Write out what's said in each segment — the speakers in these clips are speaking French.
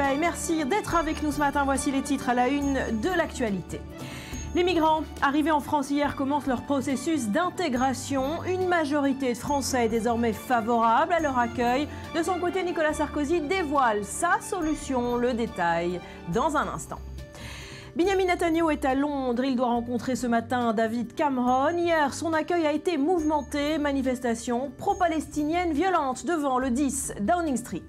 Soleil, merci d'être avec nous ce matin. Voici les titres à la une de l'actualité. Les migrants arrivés en France hier commencent leur processus d'intégration. Une majorité de Français est désormais favorable à leur accueil. De son côté, Nicolas Sarkozy dévoile sa solution. Le détail dans un instant. Benjamin Netanyahu est à Londres. Il doit rencontrer ce matin David Cameron. Hier, son accueil a été mouvementé. Manifestation pro-palestinienne violente devant le 10 Downing Street.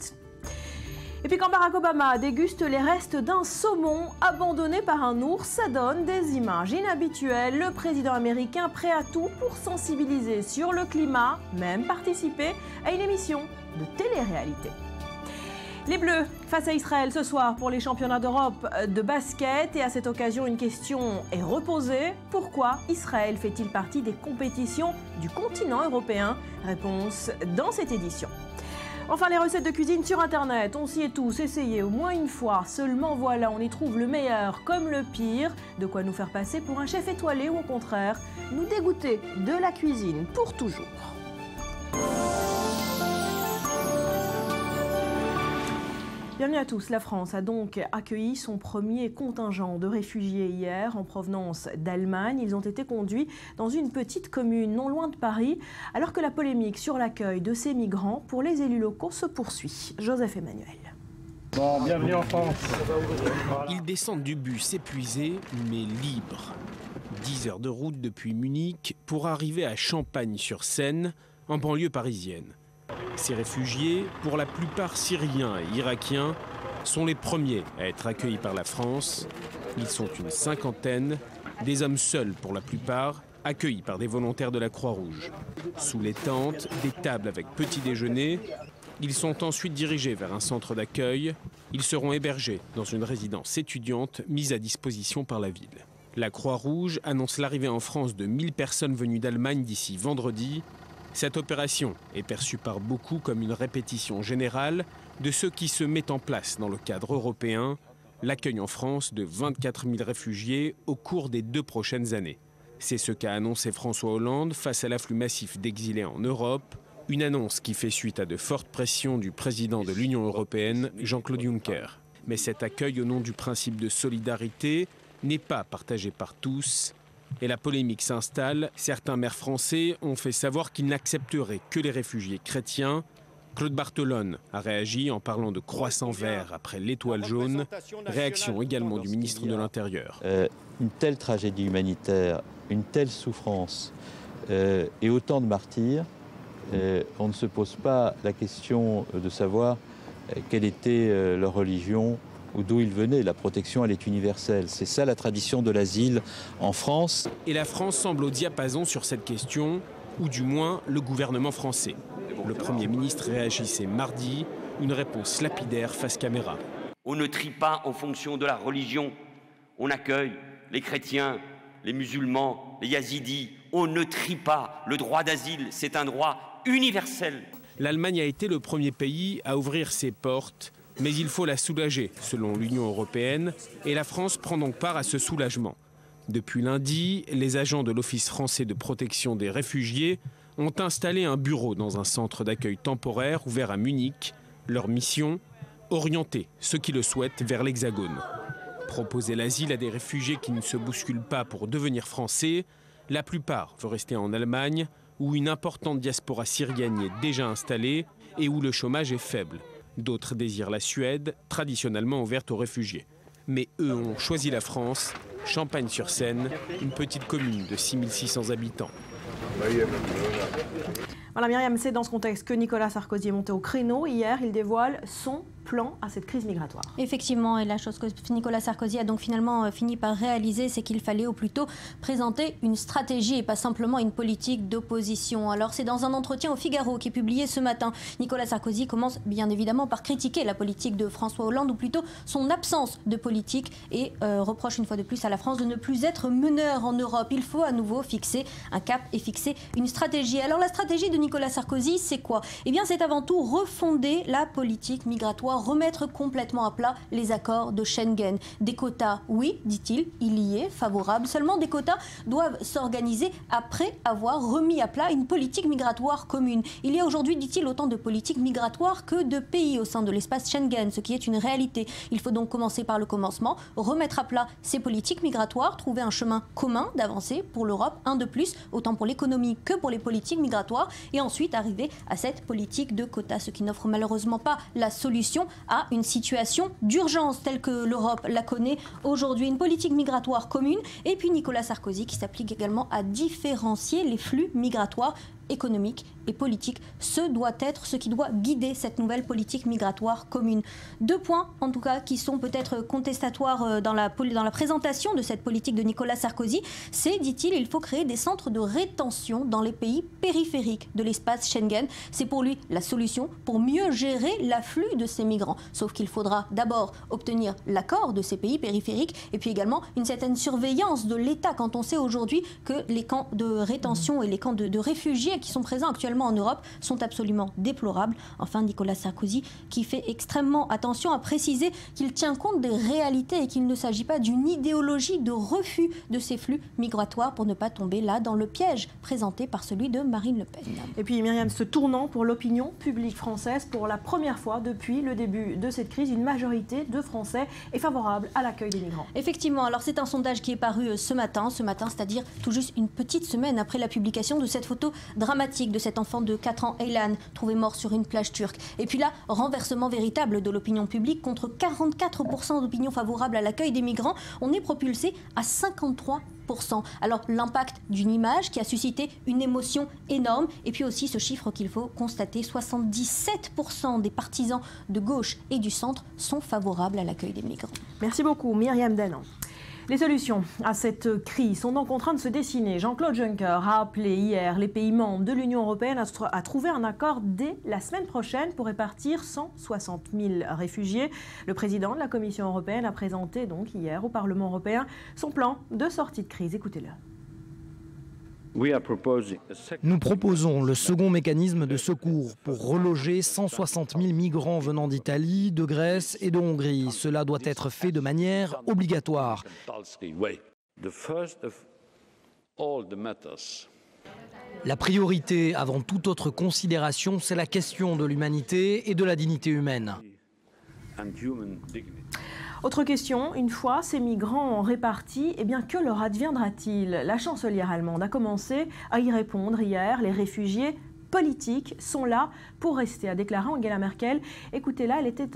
Et puis quand Barack Obama déguste les restes d'un saumon abandonné par un ours, ça donne des images inhabituelles. Le président américain prêt à tout pour sensibiliser sur le climat, même participer à une émission de télé-réalité. Les Bleus face à Israël ce soir pour les championnats d'Europe de basket. Et à cette occasion, une question est reposée. Pourquoi Israël fait-il partie des compétitions du continent européen? Réponse dans cette édition. Enfin, les recettes de cuisine sur Internet, on s'y est tous essayé au moins une fois. Seulement voilà, on y trouve le meilleur comme le pire. De quoi nous faire passer pour un chef étoilé ou au contraire, nous dégoûter de la cuisine pour toujours. Bienvenue à tous. La France a donc accueilli son premier contingent de réfugiés hier en provenance d'Allemagne. Ils ont été conduits dans une petite commune non loin de Paris, alors que la polémique sur l'accueil de ces migrants pour les élus locaux se poursuit. Joseph Emmanuel. Bon, bienvenue en France. Ils descendent du bus épuisés mais libres. 10 heures de route depuis Munich pour arriver à Champagne-sur-Seine, en banlieue parisienne. Ces réfugiés, pour la plupart syriens et irakiens, sont les premiers à être accueillis par la France. Ils sont une cinquantaine, des hommes seuls pour la plupart, accueillis par des volontaires de la Croix-Rouge. Sous les tentes, des tables avec petit déjeuner. Ils sont ensuite dirigés vers un centre d'accueil. Ils seront hébergés dans une résidence étudiante mise à disposition par la ville. La Croix-Rouge annonce l'arrivée en France de 1000 personnes venues d'Allemagne d'ici vendredi. Cette opération est perçue par beaucoup comme une répétition générale de ce qui se met en place dans le cadre européen, l'accueil en France de 24 000 réfugiés au cours des 2 prochaines années. C'est ce qu'a annoncé François Hollande face à l'afflux massif d'exilés en Europe, une annonce qui fait suite à de fortes pressions du président de l'Union européenne, Jean-Claude Juncker. Mais cet accueil au nom du principe de solidarité n'est pas partagé par tous. Et la polémique s'installe. Certains maires français ont fait savoir qu'ils n'accepteraient que les réfugiés chrétiens. Claude Barthelone a réagi en parlant de croissant vert après l'étoile jaune. Réaction également du ministre de l'Intérieur. Une telle tragédie humanitaire, une telle souffrance et autant de martyrs, on ne se pose pas la question de savoir quelle était leur religion ou d'où ils venaient. La protection, elle est universelle. C'est ça la tradition de l'asile en France. Et la France semble au diapason sur cette question, ou du moins le gouvernement français. Le Premier ministre réagissait mardi, une réponse lapidaire face caméra. On ne trie pas en fonction de la religion. On accueille les chrétiens, les musulmans, les yazidis. On ne trie pas. Le droit d'asile, c'est un droit universel. L'Allemagne a été le premier pays à ouvrir ses portes. Mais il faut la soulager, selon l'Union européenne, et la France prend donc part à ce soulagement. Depuis lundi, les agents de l'Office français de protection des réfugiés ont installé un bureau dans un centre d'accueil temporaire ouvert à Munich. Leur mission, orienter ceux qui le souhaitent vers l'Hexagone. Proposer l'asile à des réfugiés qui ne se bousculent pas pour devenir français. La plupart veulent rester en Allemagne, où une importante diaspora syrienne est déjà installée et où le chômage est faible. D'autres désirent la Suède, traditionnellement ouverte aux réfugiés. Mais eux ont choisi la France, Champagne-sur-Seine, une petite commune de 6600 habitants. Voilà Myriam, c'est dans ce contexte que Nicolas Sarkozy est monté au créneau. Hier, il dévoile son plan à cette crise migratoire. Effectivement, et la chose que Nicolas Sarkozy a donc finalement fini par réaliser, c'est qu'il fallait au plus tôt présenter une stratégie et pas simplement une politique d'opposition. Alors c'est dans un entretien au Figaro qui est publié ce matin. Nicolas Sarkozy commence bien évidemment par critiquer la politique de François Hollande, ou plutôt son absence de politique, et reproche une fois de plus à la France de ne plus être meneur en Europe. Il faut à nouveau fixer un cap et fixer une stratégie. Alors la stratégie de Nicolas Sarkozy, c'est quoi? Eh bien c'est avant tout refonder la politique migratoire vouloir remettre complètement à plat les accords de Schengen. Des quotas, oui, dit-il, il y est favorable. Seulement, des quotas doivent s'organiser après avoir remis à plat une politique migratoire commune. Il y a aujourd'hui, dit-il, autant de politiques migratoires que de pays au sein de l'espace Schengen, ce qui est une réalité. Il faut donc commencer par le commencement, remettre à plat ces politiques migratoires, trouver un chemin commun d'avancer pour l'Europe, un de plus, autant pour l'économie que pour les politiques migratoires, et ensuite arriver à cette politique de quotas, ce qui n'offre malheureusement pas la solution à une situation d'urgence telle que l'Europe la connaît aujourd'hui. Une politique migratoire commune, et puis Nicolas Sarkozy qui s'applique également à différencier les flux migratoires économique et politique. Ce doit être ce qui doit guider cette nouvelle politique migratoire commune. 2 points, en tout cas, qui sont peut-être contestatoires dans la présentation de cette politique de Nicolas Sarkozy. C'est, dit-il, il faut créer des centres de rétention dans les pays périphériques de l'espace Schengen. C'est pour lui la solution pour mieux gérer l'afflux de ces migrants. Sauf qu'il faudra d'abord obtenir l'accord de ces pays périphériques et puis également une certaine surveillance de l'État quand on sait aujourd'hui que les camps de rétention et les camps de réfugiés qui sont présents actuellement en Europe sont absolument déplorables. Enfin, Nicolas Sarkozy qui fait extrêmement attention à préciser qu'il tient compte des réalités et qu'il ne s'agit pas d'une idéologie de refus de ces flux migratoires pour ne pas tomber là dans le piège présenté par celui de Marine Le Pen. Et puis Myriam, ce tournant pour l'opinion publique française, pour la première fois depuis le début de cette crise, une majorité de Français est favorable à l'accueil des migrants. Effectivement, alors c'est un sondage qui est paru ce matin, c'est-à-dire tout juste une petite semaine après la publication de cette photo dramatique de cet enfant de 4 ans, Aylan, trouvé mort sur une plage turque. Et puis là, renversement véritable de l'opinion publique, contre 44% d'opinion favorable à l'accueil des migrants, on est propulsé à 53%. Alors l'impact d'une image qui a suscité une émotion énorme, et puis aussi ce chiffre qu'il faut constater, 77% des partisans de gauche et du centre sont favorables à l'accueil des migrants. Merci beaucoup Myriam Denan. Les solutions à cette crise sont donc en train de se dessiner. Jean-Claude Juncker a appelé hier les pays membres de l'Union européenne à trouver un accord dès la semaine prochaine pour répartir 160 000 réfugiés. Le président de la Commission européenne a présenté donc hier au Parlement européen son plan de sortie de crise. Écoutez-le. Nous proposons le second mécanisme de secours pour reloger 160 000 migrants venant d'Italie, de Grèce et de Hongrie. Cela doit être fait de manière obligatoire. La priorité avant toute autre considération, c'est la question de l'humanité et de la dignité humaine. Autre question, une fois ces migrants répartis, eh bien, que leur adviendra-t-il? La chancelière allemande a commencé à y répondre hier. Les réfugiés politiques sont là pour rester, a déclaré Angela Merkel. Écoutez-la, elle était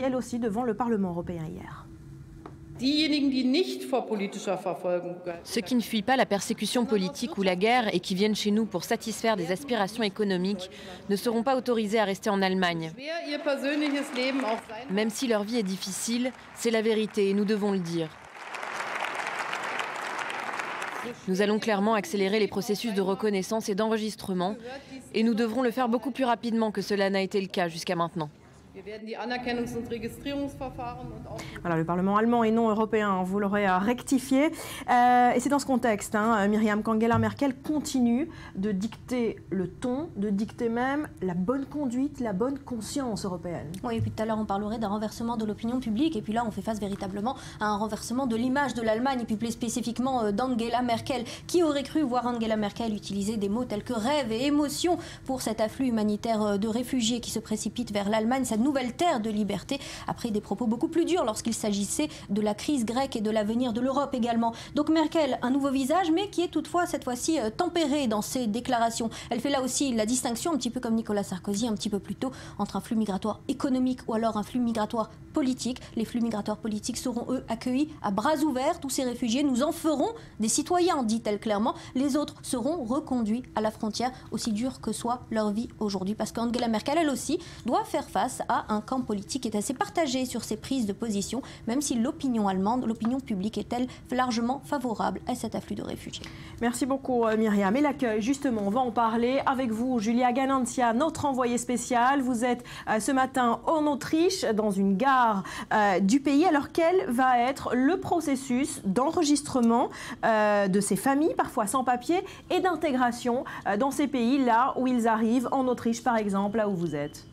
elle aussi devant le Parlement européen hier. Ceux qui ne fuient pas la persécution politique ou la guerre et qui viennent chez nous pour satisfaire des aspirations économiques ne seront pas autorisés à rester en Allemagne. Même si leur vie est difficile, c'est la vérité et nous devons le dire. Nous allons clairement accélérer les processus de reconnaissance et d'enregistrement et nous devrons le faire beaucoup plus rapidement que cela n'a été le cas jusqu'à maintenant. Voilà, le Parlement allemand et non européen, vous l'aurez rectifié. Et c'est dans ce contexte, Myriam, qu'Angela Merkel continue de dicter le ton, de dicter même la bonne conduite, la bonne conscience européenne. Oui, et puis tout à l'heure on parlerait d'un renversement de l'opinion publique, et puis là on fait face véritablement à un renversement de l'image de l'Allemagne, et puis plus spécifiquement d'Angela Merkel. Qui aurait cru voir Angela Merkel utiliser des mots tels que rêve et émotion pour cet afflux humanitaire de réfugiés qui se précipitent vers l'Allemagne, cette nouvelle terre de liberté, après des propos beaucoup plus durs lorsqu'il s'agissait de la crise grecque et de l'avenir de l'Europe également. Donc Merkel, un nouveau visage, mais qui est toutefois cette fois-ci tempéré dans ses déclarations. Elle fait là aussi la distinction, un petit peu comme Nicolas Sarkozy un petit peu plus tôt, entre un flux migratoire économique ou alors un flux migratoire politique. Les flux migratoires politiques seront, eux, accueillis à bras ouverts. Tous ces réfugiés, nous en ferons des citoyens, dit-elle clairement. Les autres seront reconduits à la frontière, aussi dur que soit leur vie aujourd'hui. Parce qu'Angela Merkel, elle aussi, doit faire face à un camp politique qui est assez partagé sur ses prises de position, même si l'opinion allemande, l'opinion publique est-elle largement favorable à cet afflux de réfugiés. Merci beaucoup Myriam. Et l'accueil, justement, on va en parler avec vous, Julia Ganancia, notre envoyée spéciale. Vous êtes ce matin en Autriche, dans une gare du pays. Alors quel va être le processus d'enregistrement de ces familles, parfois sans papier, et d'intégration dans ces pays, là où ils arrivent, en Autriche par exemple, là où vous êtes?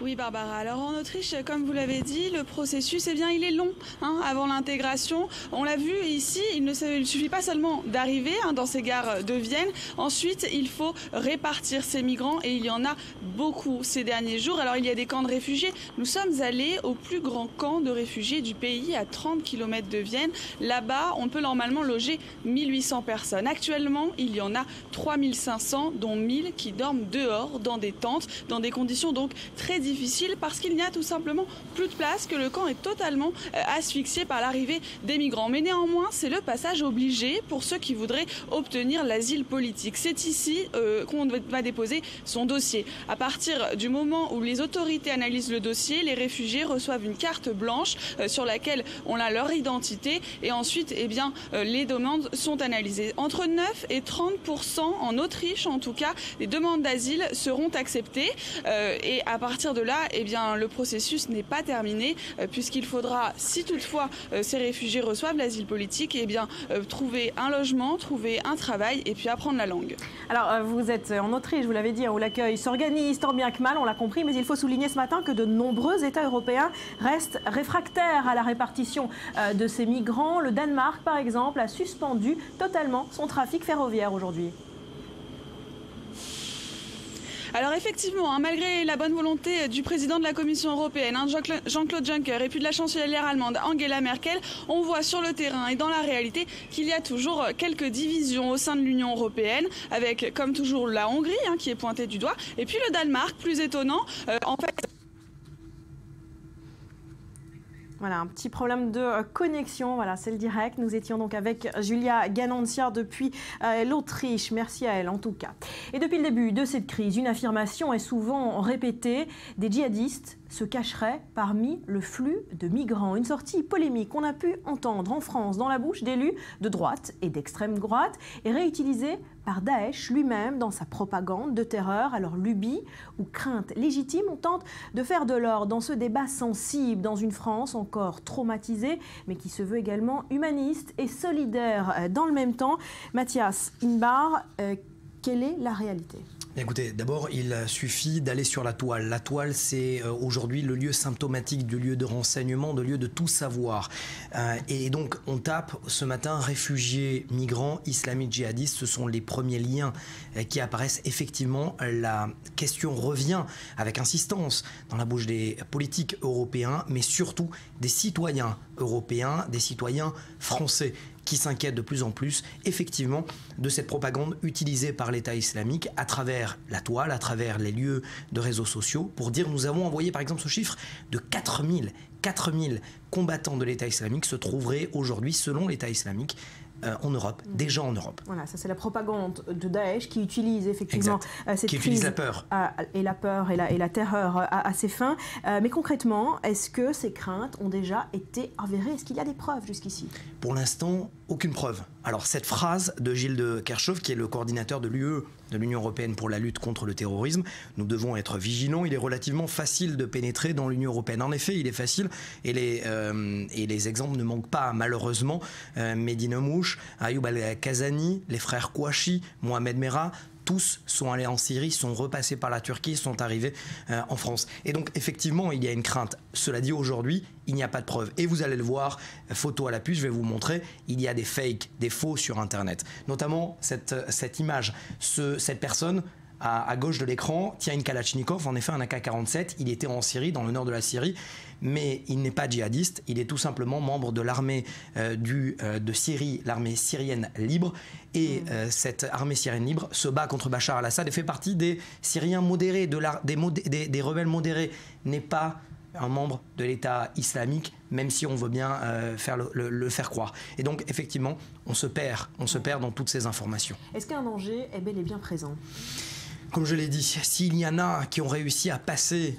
Oui Barbara, alors en Autriche, comme vous l'avez dit, le processus, eh bien, il est long avant l'intégration. On l'a vu ici, il ne suffit pas seulement d'arriver dans ces gares de Vienne. Ensuite, il faut répartir ces migrants et il y en a beaucoup ces derniers jours. Alors il y a des camps de réfugiés. Nous sommes allés au plus grand camp de réfugiés du pays à 30 km de Vienne. Là-bas, on peut normalement loger 1800 personnes. Actuellement, il y en a 3500, dont 1000 qui dorment dehors dans des tentes, dans des conditions donc très difficile parce qu'il n'y a tout simplement plus de place, que le camp est totalement asphyxié par l'arrivée des migrants. Mais néanmoins, c'est le passage obligé pour ceux qui voudraient obtenir l'asile politique. C'est ici qu'on va déposer son dossier. À partir du moment où les autorités analysent le dossier, les réfugiés reçoivent une carte blanche sur laquelle on a leur identité et ensuite, eh bien, les demandes sont analysées. Entre 9 et 30% en Autriche, en tout cas, les demandes d'asile seront acceptées et à partir de là, eh bien, le processus n'est pas terminé puisqu'il faudra, si toutefois ces réfugiés reçoivent l'asile politique, eh bien, trouver un logement, trouver un travail et puis apprendre la langue. Alors, vous êtes en Autriche, vous l'avez dit, où l'accueil s'organise tant bien que mal, on l'a compris, mais il faut souligner ce matin que de nombreux États européens restent réfractaires à la répartition de ces migrants. Le Danemark, par exemple, a suspendu totalement son trafic ferroviaire aujourd'hui. Alors effectivement, malgré la bonne volonté du président de la Commission européenne, Jean-Claude Juncker, et puis de la chancelière allemande Angela Merkel, on voit sur le terrain et dans la réalité qu'il y a toujours quelques divisions au sein de l'Union européenne, avec comme toujours la Hongrie qui est pointée du doigt, et puis le Danemark, plus étonnant, en fait... Voilà, un petit problème de connexion, voilà, c'est le direct. Nous étions donc avec Julia Ganancia depuis l'Autriche. Merci à elle en tout cas. Et depuis le début de cette crise, une affirmation est souvent répétée. Des djihadistes se cacheraient parmi le flux de migrants. Une sortie polémique qu'on a pu entendre en France dans la bouche d'élus de droite et d'extrême droite et réutilisée par Daesh lui-même dans sa propagande de terreur. Alors lubie ou crainte légitime, on tente de faire de l'or dans ce débat sensible dans une France encore traumatisée mais qui se veut également humaniste et solidaire dans le même temps. Mathias Inbar, quelle est la réalité ? Écoutez, d'abord, il suffit d'aller sur la toile. La toile, c'est aujourd'hui le lieu symptomatique du lieu de renseignement, de lieu de tout savoir. Et donc, on tape ce matin réfugiés, migrants, islamistes, djihadistes. Ce sont les premiers liens qui apparaissent. Effectivement, la question revient avec insistance dans la bouche des politiques européens, mais surtout des citoyens européens, des citoyens français, qui s'inquiètent de plus en plus, effectivement, de cette propagande utilisée par l'État islamique à travers la toile, à travers les lieux de réseaux sociaux, pour dire nous avons envoyé par exemple ce chiffre de 4000 combattants de l'État islamique se trouveraient aujourd'hui, selon l'État islamique, en Europe, déjà en Europe. Voilà, ça c'est la propagande de Daesh qui utilise effectivement cette qui crise utilise la peur. Et la peur et la terreur à ses fins. Mais concrètement, est-ce que ces craintes ont déjà été avérées? Est-ce qu'il y a des preuves jusqu'ici? Pour l'instant, aucune preuve. Alors cette phrase de Gilles de Kerchove, qui est le coordinateur de l'UE, de l'Union européenne pour la lutte contre le terrorisme, nous devons être vigilants. Il est relativement facile de pénétrer dans l'Union européenne. En effet, il est facile et les exemples ne manquent pas, malheureusement. Mehdi Nemmouche, Ayoub Al-Kazani, les frères Kouachi, Mohamed Merah, tous sont allés en Syrie, sont repassés par la Turquie, sont arrivés en France. Et donc, effectivement, il y a une crainte. Cela dit, aujourd'hui, il n'y a pas de preuves. Et vous allez le voir, photo à l'appui, je vais vous montrer, il y a des fakes, des faux sur Internet. Notamment, cette image, cette personne à gauche de l'écran tient une Kalachnikov, en effet un AK-47. Il était en Syrie, dans le nord de la Syrie, mais il n'est pas djihadiste. Il est tout simplement membre de l'armée de Syrie, l'armée syrienne libre. Et cette armée syrienne libre se bat contre Bachar al-Assad et fait partie des Syriens modérés, des rebelles modérés. N'est pas un membre de l'État islamique, même si on veut bien le faire croire. Et donc, effectivement, on se perd dans toutes ces informations. Est-ce qu'un danger est bel et bien présent ? Comme je l'ai dit, s'il y en a qui ont réussi à passer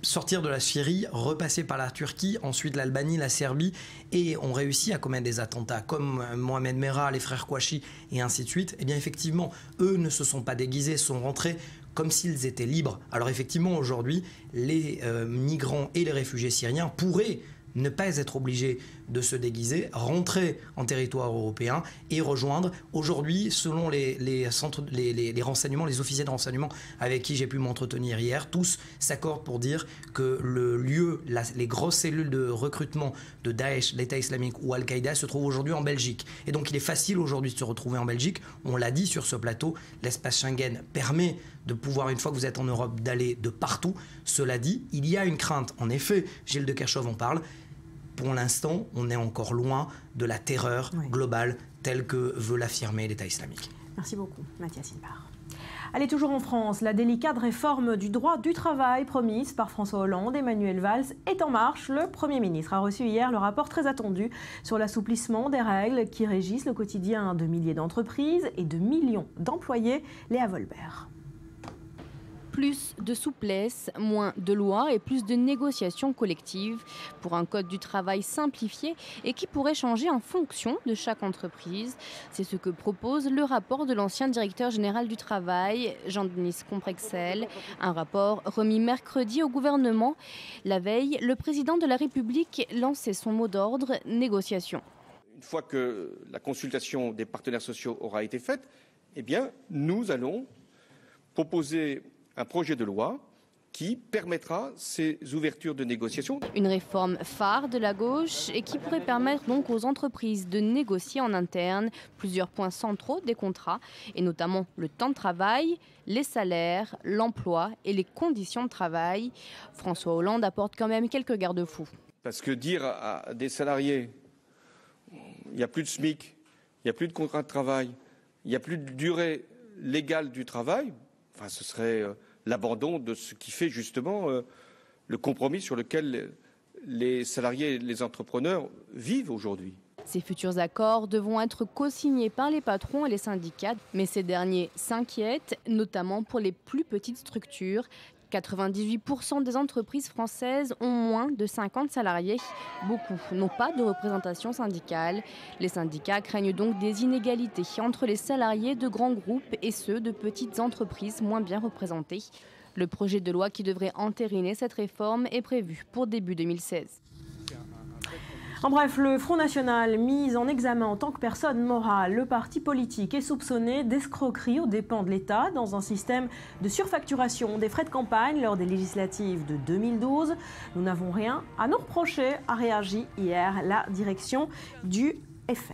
sortir de la Syrie, repasser par la Turquie, ensuite l'Albanie, la Serbie, et ont réussi à commettre des attentats comme Mohamed Merah, les frères Kouachi et ainsi de suite, eh bien effectivement, eux ne se sont pas déguisés, sont rentrés comme s'ils étaient libres. Alors effectivement, aujourd'hui, les migrants et les réfugiés syriens pourraient ne pas être obligé de se déguiser, rentrer en territoire européen et rejoindre. Aujourd'hui, selon les renseignements, les officiers de renseignement avec qui j'ai pu m'entretenir hier, tous s'accordent pour dire que le lieu, les grosses cellules de recrutement de Daesh, l'État islamique ou Al-Qaïda se trouvent aujourd'hui en Belgique. Et donc il est facile aujourd'hui de se retrouver en Belgique. On l'a dit sur ce plateau, l'espace Schengen permet de pouvoir, une fois que vous êtes en Europe, d'aller de partout. Cela dit, il y a une crainte. En effet, Gilles de Kerchove en parle. Pour l'instant, on est encore loin de la terreur globale telle que veut l'affirmer l'État islamique. Merci beaucoup, Mathias Inbar. Allez, toujours en France, la délicate réforme du droit du travail promise par François Hollande, Emmanuel Valls est en marche. Le Premier ministre a reçu hier le rapport très attendu sur l'assouplissement des règles qui régissent le quotidien de milliers d'entreprises et de millions d'employés. Léa Volbert. Plus de souplesse, moins de lois et plus de négociations collectives pour un code du travail simplifié et qui pourrait changer en fonction de chaque entreprise. C'est ce que propose le rapport de l'ancien directeur général du travail, Jean-Denis Combrexel. Un rapport remis mercredi au gouvernement. La veille, le président de la République lançait son mot d'ordre, négociation. Une fois que la consultation des partenaires sociaux aura été faite, eh bien, nous allons proposer un projet de loi qui permettra ces ouvertures de négociation. Une réforme phare de la gauche et qui pourrait permettre donc aux entreprises de négocier en interne plusieurs points centraux des contrats, et notamment le temps de travail, les salaires, l'emploi et les conditions de travail. François Hollande apporte quand même quelques garde-fous. Parce que dire à des salariés, il n'y a plus de SMIC, il n'y a plus de contrat de travail, il n'y a plus de durée légale du travail, enfin, ce serait l'abandon de ce qui fait justement le compromis sur lequel les salariés et les entrepreneurs vivent aujourd'hui. Ces futurs accords devront être co-signés par les patrons et les syndicats, mais ces derniers s'inquiètent, notamment pour les plus petites structures. 98% des entreprises françaises ont moins de 50 salariés. Beaucoup n'ont pas de représentation syndicale. Les syndicats craignent donc des inégalités entre les salariés de grands groupes et ceux de petites entreprises moins bien représentées. Le projet de loi qui devrait entériner cette réforme est prévu pour début 2016. En bref, le Front National mis en examen en tant que personne morale. Le parti politique est soupçonné d'escroquerie aux dépens de l'État dans un système de surfacturation des frais de campagne lors des législatives de 2012. Nous n'avons rien à nous reprocher, a réagi hier la direction du FN.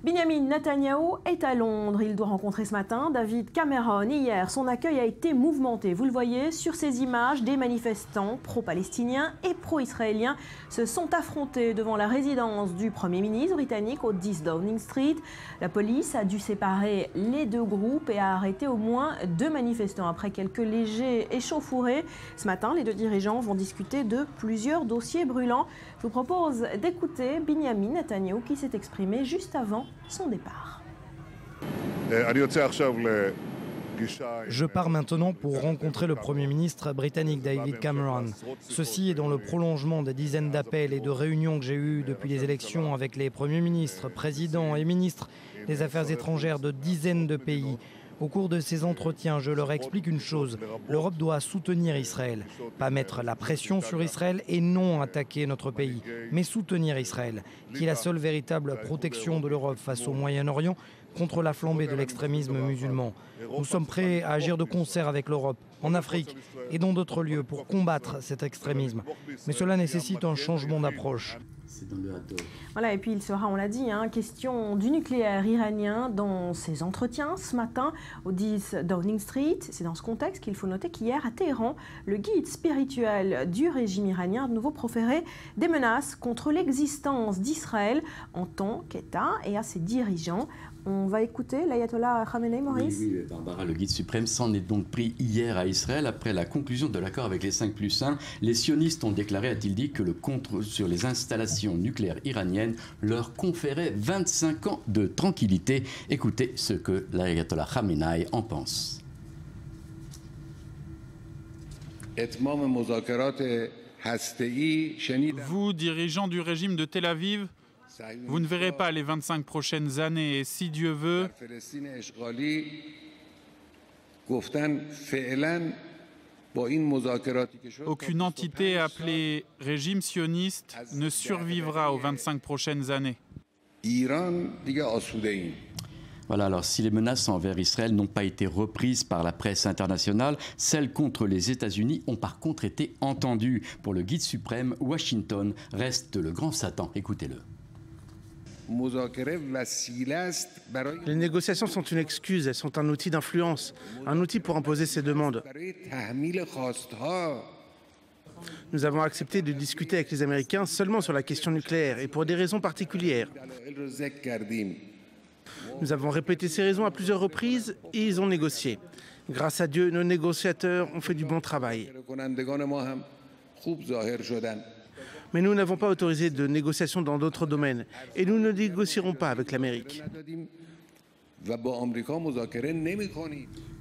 Benjamin Netanyahou est à Londres. Il doit rencontrer ce matin David Cameron. Hier, son accueil a été mouvementé. Vous le voyez sur ces images, des manifestants pro-palestiniens et pro-israéliens se sont affrontés devant la résidence du Premier ministre britannique au 10 Downing Street. La police a dû séparer les deux groupes et a arrêté au moins 2 manifestants après quelques légers échauffourées. Ce matin, les deux dirigeants vont discuter de plusieurs dossiers brûlants. Je vous propose d'écouter Benjamin Netanyahou qui s'est exprimé juste avant son départ. Je pars maintenant pour rencontrer le Premier ministre britannique David Cameron. Ceci est dans le prolongement des dizaines d'appels et de réunions que j'ai eues depuis les élections avec les premiers ministres, présidents et ministres des Affaires étrangères de dizaines de pays. Au cours de ces entretiens, je leur explique une chose. L'Europe doit soutenir Israël. Pas mettre la pression sur Israël et non attaquer notre pays, mais soutenir Israël, qui est la seule véritable protection de l'Europe face au Moyen-Orient contre la flambée de l'extrémisme musulman. Nous sommes prêts à agir de concert avec l'Europe, en Afrique et dans d'autres lieux pour combattre cet extrémisme. Mais cela nécessite un changement d'approche. Voilà, et puis il sera, on l'a dit, question du nucléaire iranien dans ses entretiens ce matin au 10 Downing Street. C'est dans ce contexte qu'il faut noter qu'hier à Téhéran, le guide spirituel du régime iranien a de nouveau proféré des menaces contre l'existence d'Israël en tant qu'État et à ses dirigeants. On va écouter l'ayatollah Khamenei, Maurice. Oui, Barbara, le guide suprême s'en est donc pris hier à Israël après la conclusion de l'accord avec les 5+1. Les sionistes ont déclaré, a-t-il dit, que le contrôle sur les installations nucléaires iraniennes leur conférait 25 ans de tranquillité. Écoutez ce que l'ayatollah Khamenei en pense. Vous, dirigeants du régime de Tel Aviv, vous ne verrez pas les 25 prochaines années et si Dieu veut, Aucune entité appelée régime sioniste ne survivra aux 25 prochaines années. Voilà, alors si les menaces envers Israël n'ont pas été reprises par la presse internationale, celles contre les États-Unis ont par contre été entendues. Pour le guide suprême, Washington reste le grand Satan. Écoutez-le. Les négociations sont une excuse, elles sont un outil d'influence, un outil pour imposer ses demandes. Nous avons accepté de discuter avec les Américains seulement sur la question nucléaire et pour des raisons particulières. Nous avons répété ces raisons à plusieurs reprises et ils ont négocié. Grâce à Dieu, nos négociateurs ont fait du bon travail. Mais nous n'avons pas autorisé de négociations dans d'autres domaines et nous ne négocierons pas avec l'Amérique.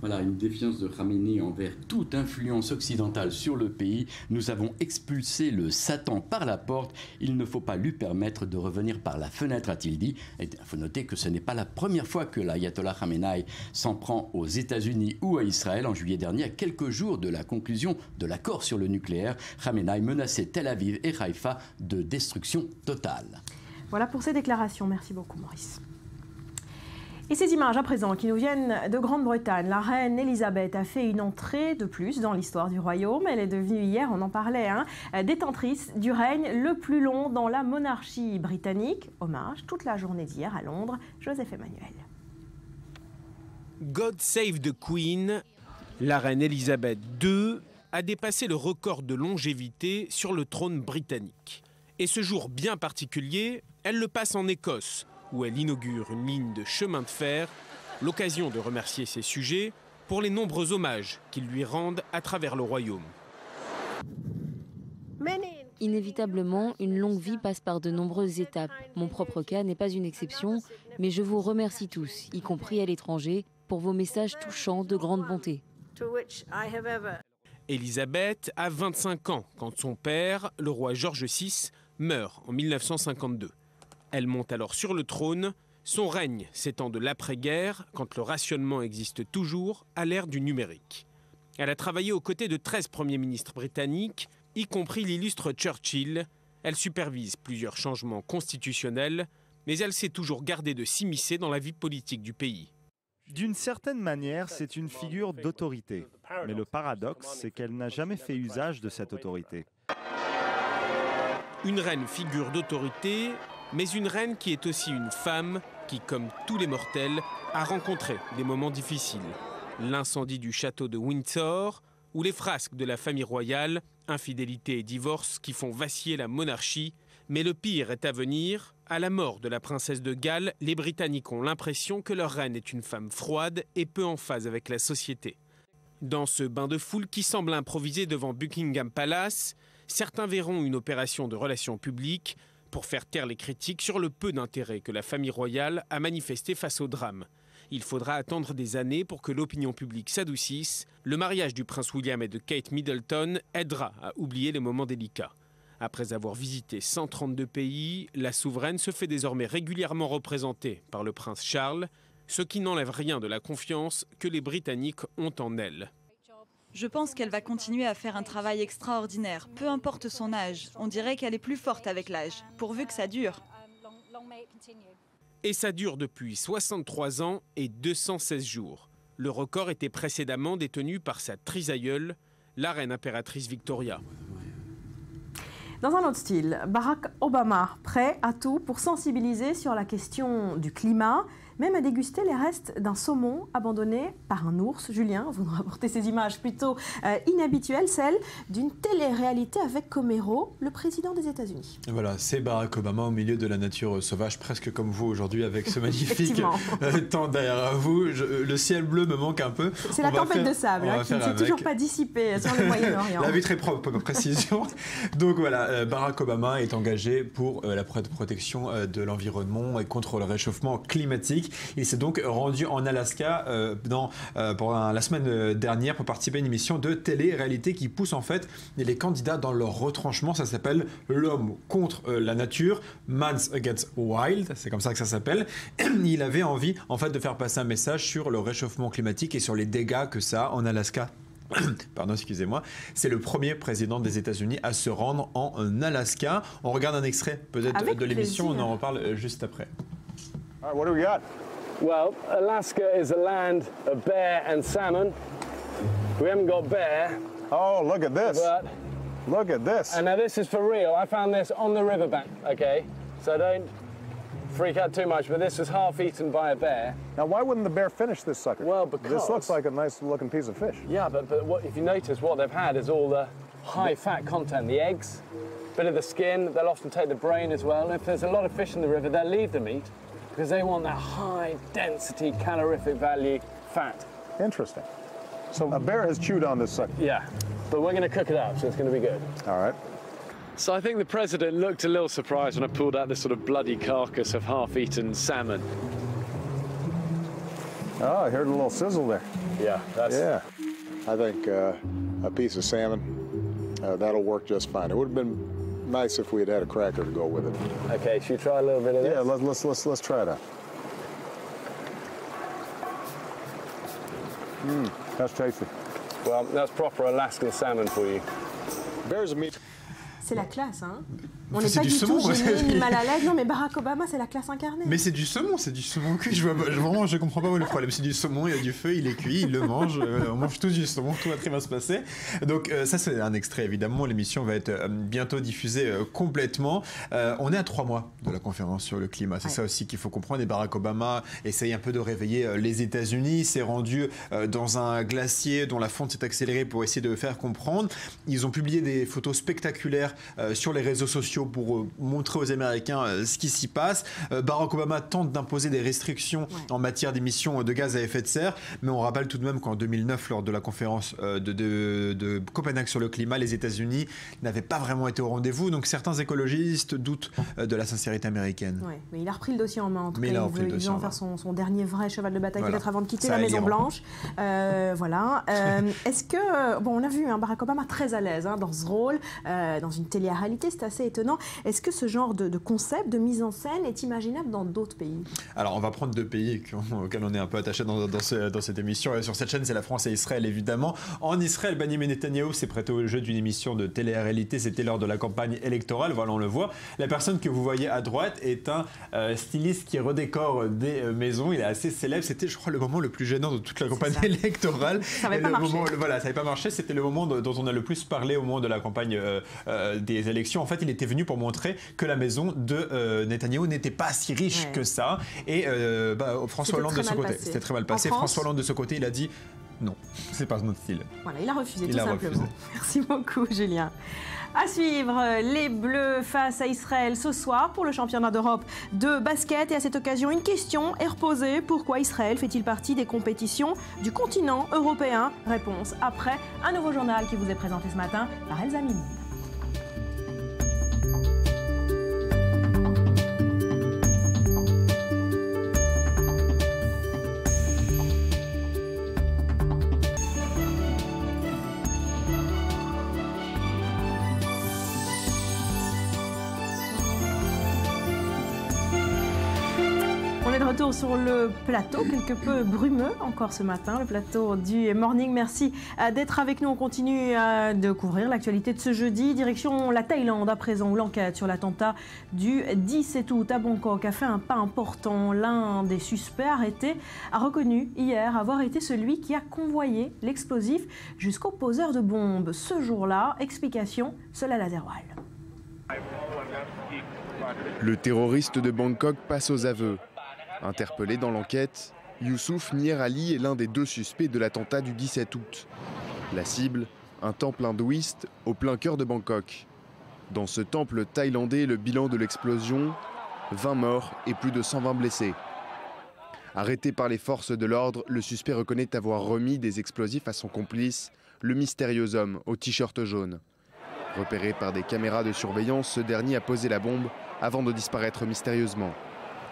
Voilà, une défiance de Khamenei envers toute influence occidentale sur le pays. Nous avons expulsé le Satan par la porte. Il ne faut pas lui permettre de revenir par la fenêtre, a-t-il dit. Il faut noter que ce n'est pas la première fois que l'ayatollah Khamenei s'en prend aux États-Unis ou à Israël. En juillet dernier, à quelques jours de la conclusion de l'accord sur le nucléaire, Khamenei menaçait Tel Aviv et Haïfa de destruction totale. Voilà pour ces déclarations. Merci beaucoup, Maurice. Et ces images à présent qui nous viennent de Grande-Bretagne. La reine Elisabeth a fait une entrée de plus dans l'histoire du royaume. Elle est devenue hier, on en parlait, détentrice du règne le plus long dans la monarchie britannique. Hommage toute la journée d'hier à Londres. Joseph Emmanuel. God Save the Queen, la reine Elisabeth II a dépassé le record de longévité sur le trône britannique. Et ce jour bien particulier, elle le passe en Écosse, où elle inaugure une ligne de chemin de fer, l'occasion de remercier ses sujets pour les nombreux hommages qu'ils lui rendent à travers le royaume. Inévitablement, une longue vie passe par de nombreuses étapes. Mon propre cas n'est pas une exception, mais je vous remercie tous, y compris à l'étranger, pour vos messages touchants de grande bonté. Elisabeth a 25 ans quand son père, le roi George VI, meurt en 1952. Elle monte alors sur le trône. Son règne s'étend de l'après-guerre, quand le rationnement existe toujours, à l'ère du numérique. Elle a travaillé aux côtés de 13 premiers ministres britanniques, y compris l'illustre Churchill. Elle supervise plusieurs changements constitutionnels, mais elle s'est toujours gardée de s'immiscer dans la vie politique du pays. D'une certaine manière, c'est une figure d'autorité. Mais le paradoxe, c'est qu'elle n'a jamais fait usage de cette autorité. Une reine figure d'autorité, mais une reine qui est aussi une femme qui, comme tous les mortels, a rencontré des moments difficiles. L'incendie du château de Windsor ou les frasques de la famille royale, infidélité et divorce qui font vaciller la monarchie. Mais le pire est à venir. À la mort de la princesse de Galles, les Britanniques ont l'impression que leur reine est une femme froide et peu en phase avec la société. Dans ce bain de foule qui semble improvisé devant Buckingham Palace, certains verront une opération de relations publiques pour faire taire les critiques sur le peu d'intérêt que la famille royale a manifesté face au drame. Il faudra attendre des années pour que l'opinion publique s'adoucisse. Le mariage du prince William et de Kate Middleton aidera à oublier les moments délicats. Après avoir visité 132 pays, la souveraine se fait désormais régulièrement représenter par le prince Charles, ce qui n'enlève rien de la confiance que les Britanniques ont en elle. Je pense qu'elle va continuer à faire un travail extraordinaire, peu importe son âge. On dirait qu'elle est plus forte avec l'âge, pourvu que ça dure. Et ça dure depuis 63 ans et 216 jours. Le record était précédemment détenu par sa trisaïeule, la reine impératrice Victoria. Dans un autre style, Barack Obama, prêt à tout pour sensibiliser sur la question du climat, même à déguster les restes d'un saumon abandonné par un ours. Julien, vous nous rapportez ces images plutôt inhabituelles, celles d'une télé-réalité avec comme héros le président des États-Unis. Voilà, c'est Barack Obama au milieu de la nature sauvage, presque comme vous aujourd'hui, avec ce magnifique temps derrière vous. Le ciel bleu me manque un peu. C'est la tempête de sable qui ne s'est toujours pas dissipée sur le Moyen-Orient. La vue très propre, précision. Donc voilà, Barack Obama est engagé pour la protection de l'environnement et contre le réchauffement climatique. Il s'est donc rendu en Alaska la semaine dernière pour participer à une émission de télé-réalité qui pousse en fait les candidats dans leur retranchement. Ça s'appelle L'homme contre la nature, Man's Against Wild, c'est comme ça que ça s'appelle. Il avait envie en fait de faire passer un message sur le réchauffement climatique et sur les dégâts que ça a en Alaska. Pardon, excusez-moi. C'est le premier président des États-Unis à se rendre en Alaska. On regarde un extrait peut-être de l'émission, on en reparle juste après. All right, what do we got? Well, Alaska is a land of bear and salmon. We haven't got bear. Oh, look at this. Look at this. And now this is for real. I found this on the riverbank, okay? So don't freak out too much, but this was half eaten by a bear. Now, why wouldn't the bear finish this sucker? Well, because... This looks like a nice-looking piece of fish. Yeah, but what, if you notice, what they've had is all the high-fat content, the eggs, bit of the skin. They'll often take the brain as well. And if there's a lot of fish in the river, they'll leave the meat because they want that high-density, calorific value fat. Interesting. So a bear has chewed on this sucker? Yeah, but we're going to cook it up, so it's going to be good. All right. So I think the president looked a little surprised when I pulled out this sort of bloody carcass of half-eaten salmon. Oh, I heard a little sizzle there. Yeah, that's... Yeah, I think a piece of salmon, that'll work just fine. It would have been nice if we had a cracker to go with it. Okay, should you try a little bit of this? Yeah, let's try that. That's tasty. Well, that's proper Alaskan salmon for you. Bears of meat. C'est la classe, hein. On n'est pas du tout gêné ni mal à l'aise. Non, mais Barack Obama, c'est la classe incarnée. Mais c'est du saumon cuit. Vraiment, je comprends pas où est le problème. C'est du saumon, il y a du feu, il est cuit, il le mange. On mange tous du saumon, tout va très bien se passer. Donc ça, c'est un extrait, évidemment. L'émission va être bientôt diffusée complètement. On est à 3 mois de la conférence sur le climat. C'est ça aussi qu'il faut comprendre. Et Barack Obama essaye un peu de réveiller les États-Unis. Il s'est rendu dans un glacier dont la fonte s'est accélérée pour essayer de faire comprendre. Ils ont publié des photos spectaculaires sur les réseaux sociaux pour montrer aux Américains ce qui s'y passe. Barack Obama tente d'imposer des restrictions en matière d'émissions de gaz à effet de serre, mais on rappelle tout de même qu'en 2009, lors de la conférence de Copenhague sur le climat, les États-Unis n'avaient pas vraiment été au rendez-vous, donc certains écologistes doutent de la sincérité américaine. Oui, mais il a repris le dossier en main. En tout cas, il veut en faire son dernier vrai cheval de bataille peut-être avant de quitter la Maison-Blanche. Voilà. Est-ce que, bon, on a vu Barack Obama très à l'aise dans ce rôle, dans une télé-réalité, c'est assez étonnant. Est-ce que ce genre de concept, de mise en scène est imaginable dans d'autres pays? Alors, on va prendre 2 pays auxquels on est un peu attaché dans cette émission. Et sur cette chaîne, c'est la France et Israël, évidemment. En Israël, Benjamin Netanyahou s'est prêté au jeu d'une émission de télé-réalité. C'était lors de la campagne électorale. Voilà, on le voit. La personne que vous voyez à droite est un styliste qui redécore des maisons. Il est assez célèbre. C'était, je crois, le moment le plus gênant de toute la campagne électorale. Ça n'avait pas marché. Voilà, ça n'avait pas marché. C'était le moment dont on a le plus parlé au moment de la campagne des élections. En fait, il était venu pour montrer que la maison de Netanyahou n'était pas si riche que ça. Et François Hollande de ce côté, c'était très mal passé. François Hollande de ce côté, il a dit non, c'est pas notre style. Voilà, il a refusé tout simplement. Merci beaucoup, Julien. À suivre, les Bleus face à Israël ce soir pour le championnat d'Europe de basket. Et à cette occasion, une question est reposée. Pourquoi Israël fait-il partie des compétitions du continent européen? Réponse après un nouveau journal qui vous est présenté ce matin par Elsa Mini. Retour sur le plateau, quelque peu brumeux encore ce matin, le plateau du Morning. Merci d'être avec nous. On continue de couvrir l'actualité de ce jeudi. Direction la Thaïlande à présent, où l'enquête sur l'attentat du 17 août à Bangkok a fait un pas important. L'un des suspects arrêtés a reconnu hier avoir été celui qui a convoyé l'explosif jusqu'au poseur de bombes. Ce jour-là, explication, Solal Lazerwal. Le terroriste de Bangkok passe aux aveux. Interpellé dans l'enquête, Youssouf Nier Ali est l'un des 2 suspects de l'attentat du 17 août. La cible, un temple hindouiste au plein cœur de Bangkok. Dans ce temple thaïlandais, le bilan de l'explosion, 20 morts et plus de 120 blessés. Arrêté par les forces de l'ordre, le suspect reconnaît avoir remis des explosifs à son complice, le mystérieux homme au t-shirt jaune. Repéré par des caméras de surveillance, ce dernier a posé la bombe avant de disparaître mystérieusement.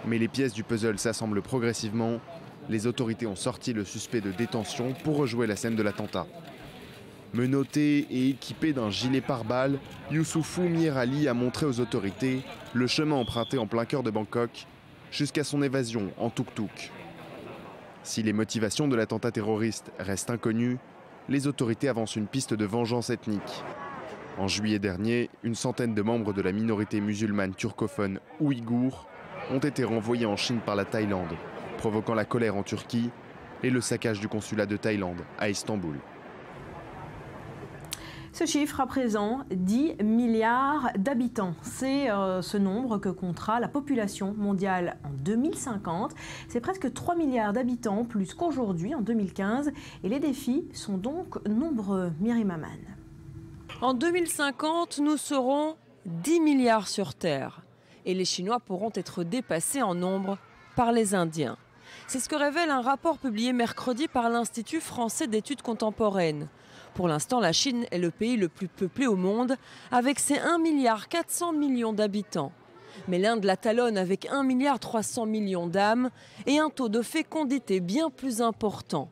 Mais les pièces du puzzle s'assemblent progressivement. Les autorités ont sorti le suspect de détention pour rejouer la scène de l'attentat. Menotté et équipé d'un gilet pare-balles, Youssoufou Nier Ali a montré aux autorités le chemin emprunté en plein cœur de Bangkok jusqu'à son évasion en tuk-tuk. Si les motivations de l'attentat terroriste restent inconnues, les autorités avancent une piste de vengeance ethnique. En juillet dernier, une centaine de membres de la minorité musulmane turcophone ouïghour ont été renvoyés en Chine par la Thaïlande, provoquant la colère en Turquie et le saccage du consulat de Thaïlande à Istanbul. Ce chiffre à présent, 10 milliards d'habitants. C'est ce nombre que comptera la population mondiale en 2050. C'est presque 3 milliards d'habitants plus qu'aujourd'hui en 2015. Et les défis sont donc nombreux. Myriam Aman. En 2050, nous serons 10 milliards sur Terre. Et les Chinois pourront être dépassés en nombre par les Indiens. C'est ce que révèle un rapport publié mercredi par l'Institut français d'études contemporaines. Pour l'instant, la Chine est le pays le plus peuplé au monde, avec ses 1,4 milliard d'habitants. Mais l'Inde la talonne avec 1,3 milliard d'âmes et un taux de fécondité bien plus important.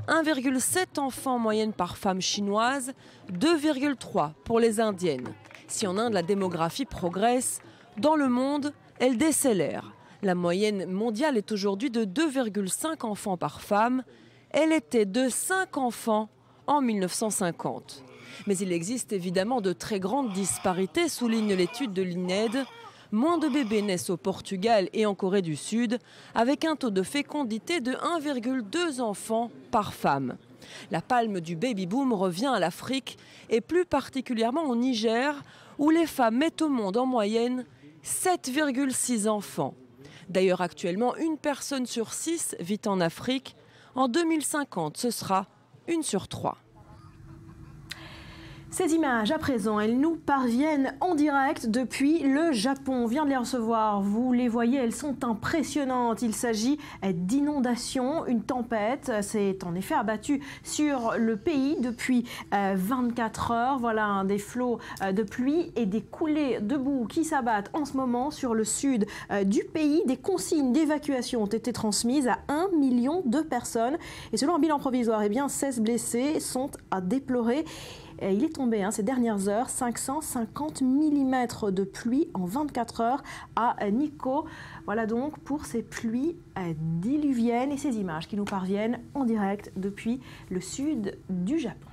1,7 enfants en moyenne par femme chinoise, 2,3 pour les indiennes. Si en Inde la démographie progresse, dans le monde, elle décélère. La moyenne mondiale est aujourd'hui de 2,5 enfants par femme. Elle était de 5 enfants en 1950. Mais il existe évidemment de très grandes disparités, souligne l'étude de l'INED. Moins de bébés naissent au Portugal et en Corée du Sud, avec un taux de fécondité de 1,2 enfants par femme. La palme du baby-boom revient à l'Afrique, et plus particulièrement au Niger, où les femmes mettent au monde en moyenne 7,6 enfants. D'ailleurs, actuellement, 1 personne sur 6 vit en Afrique. En 2050, ce sera 1 sur 3. Ces images, à présent, elles nous parviennent en direct depuis le Japon. On vient de les recevoir. Vous les voyez, elles sont impressionnantes. Il s'agit d'inondations. Une tempête s'est en effet abattue sur le pays depuis 24 heures. Voilà des flots de pluie et des coulées de boue qui s'abattent en ce moment sur le sud du pays. Des consignes d'évacuation ont été transmises à 1 million de personnes. Et selon un bilan provisoire, 16 blessés sont à déplorer. Il est tombé ces dernières heures 550 mm de pluie en 24 heures à Nikko. Voilà donc pour ces pluies diluviennes et ces images qui nous parviennent en direct depuis le sud du Japon.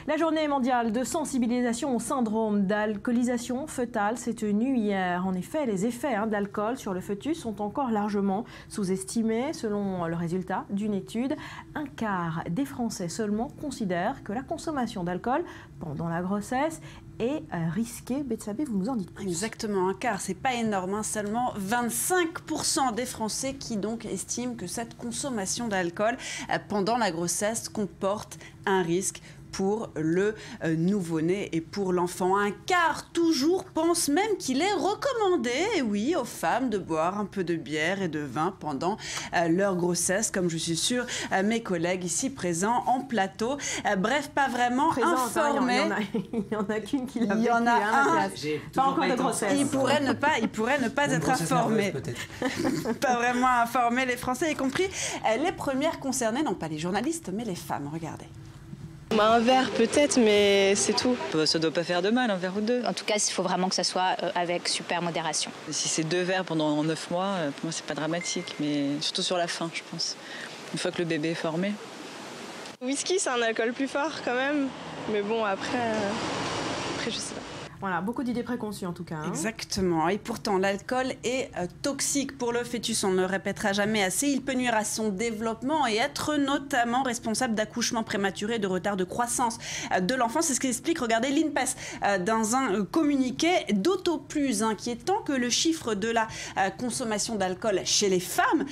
La journée mondiale de sensibilisation au syndrome d'alcoolisation fœtale s'est tenue hier. En effet, les effets de l'alcool sur le fœtus sont encore largement sous-estimés. Selon le résultat d'une étude, 1/4 des Français seulement considèrent que la consommation d'alcool pendant la grossesse est risquée. Betsabé, vous nous en dites plus. Exactement, 1/4, c'est pas énorme. Seulement 25% des Français qui donc estiment que cette consommation d'alcool pendant la grossesse comporte un risque pour le nouveau-né et pour l'enfant. 1/4 toujours pense même qu'il est recommandé, oui, aux femmes de boire un peu de bière et de vin pendant leur grossesse, comme je suis sûre mes collègues ici présents en plateau. Bref, pas vraiment informés. Il y en a qu'une qui l'a vécu. Il y en a un. Pas encore de grossesse. Il pourrait ne pas être informé. Pas vraiment informé, les Français, y compris les premières concernées, non pas les journalistes, mais les femmes. Regardez. Un verre peut-être, mais c'est tout. Ça doit pas faire de mal, un verre ou deux. En tout cas, il faut vraiment que ça soit avec super modération. Si c'est 2 verres pendant 9 mois, pour moi c'est pas dramatique, mais surtout sur la fin, je pense. Une fois que le bébé est formé. Whisky, c'est un alcool plus fort quand même, mais bon, après je sais pas. Voilà, beaucoup d'idées préconçues en tout cas. Exactement. Et pourtant, l'alcool est toxique pour le fœtus. On ne le répétera jamais assez. Il peut nuire à son développement et être notamment responsable d'accouchements prématurés, de retard de croissance de l'enfant. C'est ce qu'explique, regardez, l'INPES dans un communiqué, d'autant plus inquiétant que le chiffre de la consommation d'alcool chez les femmes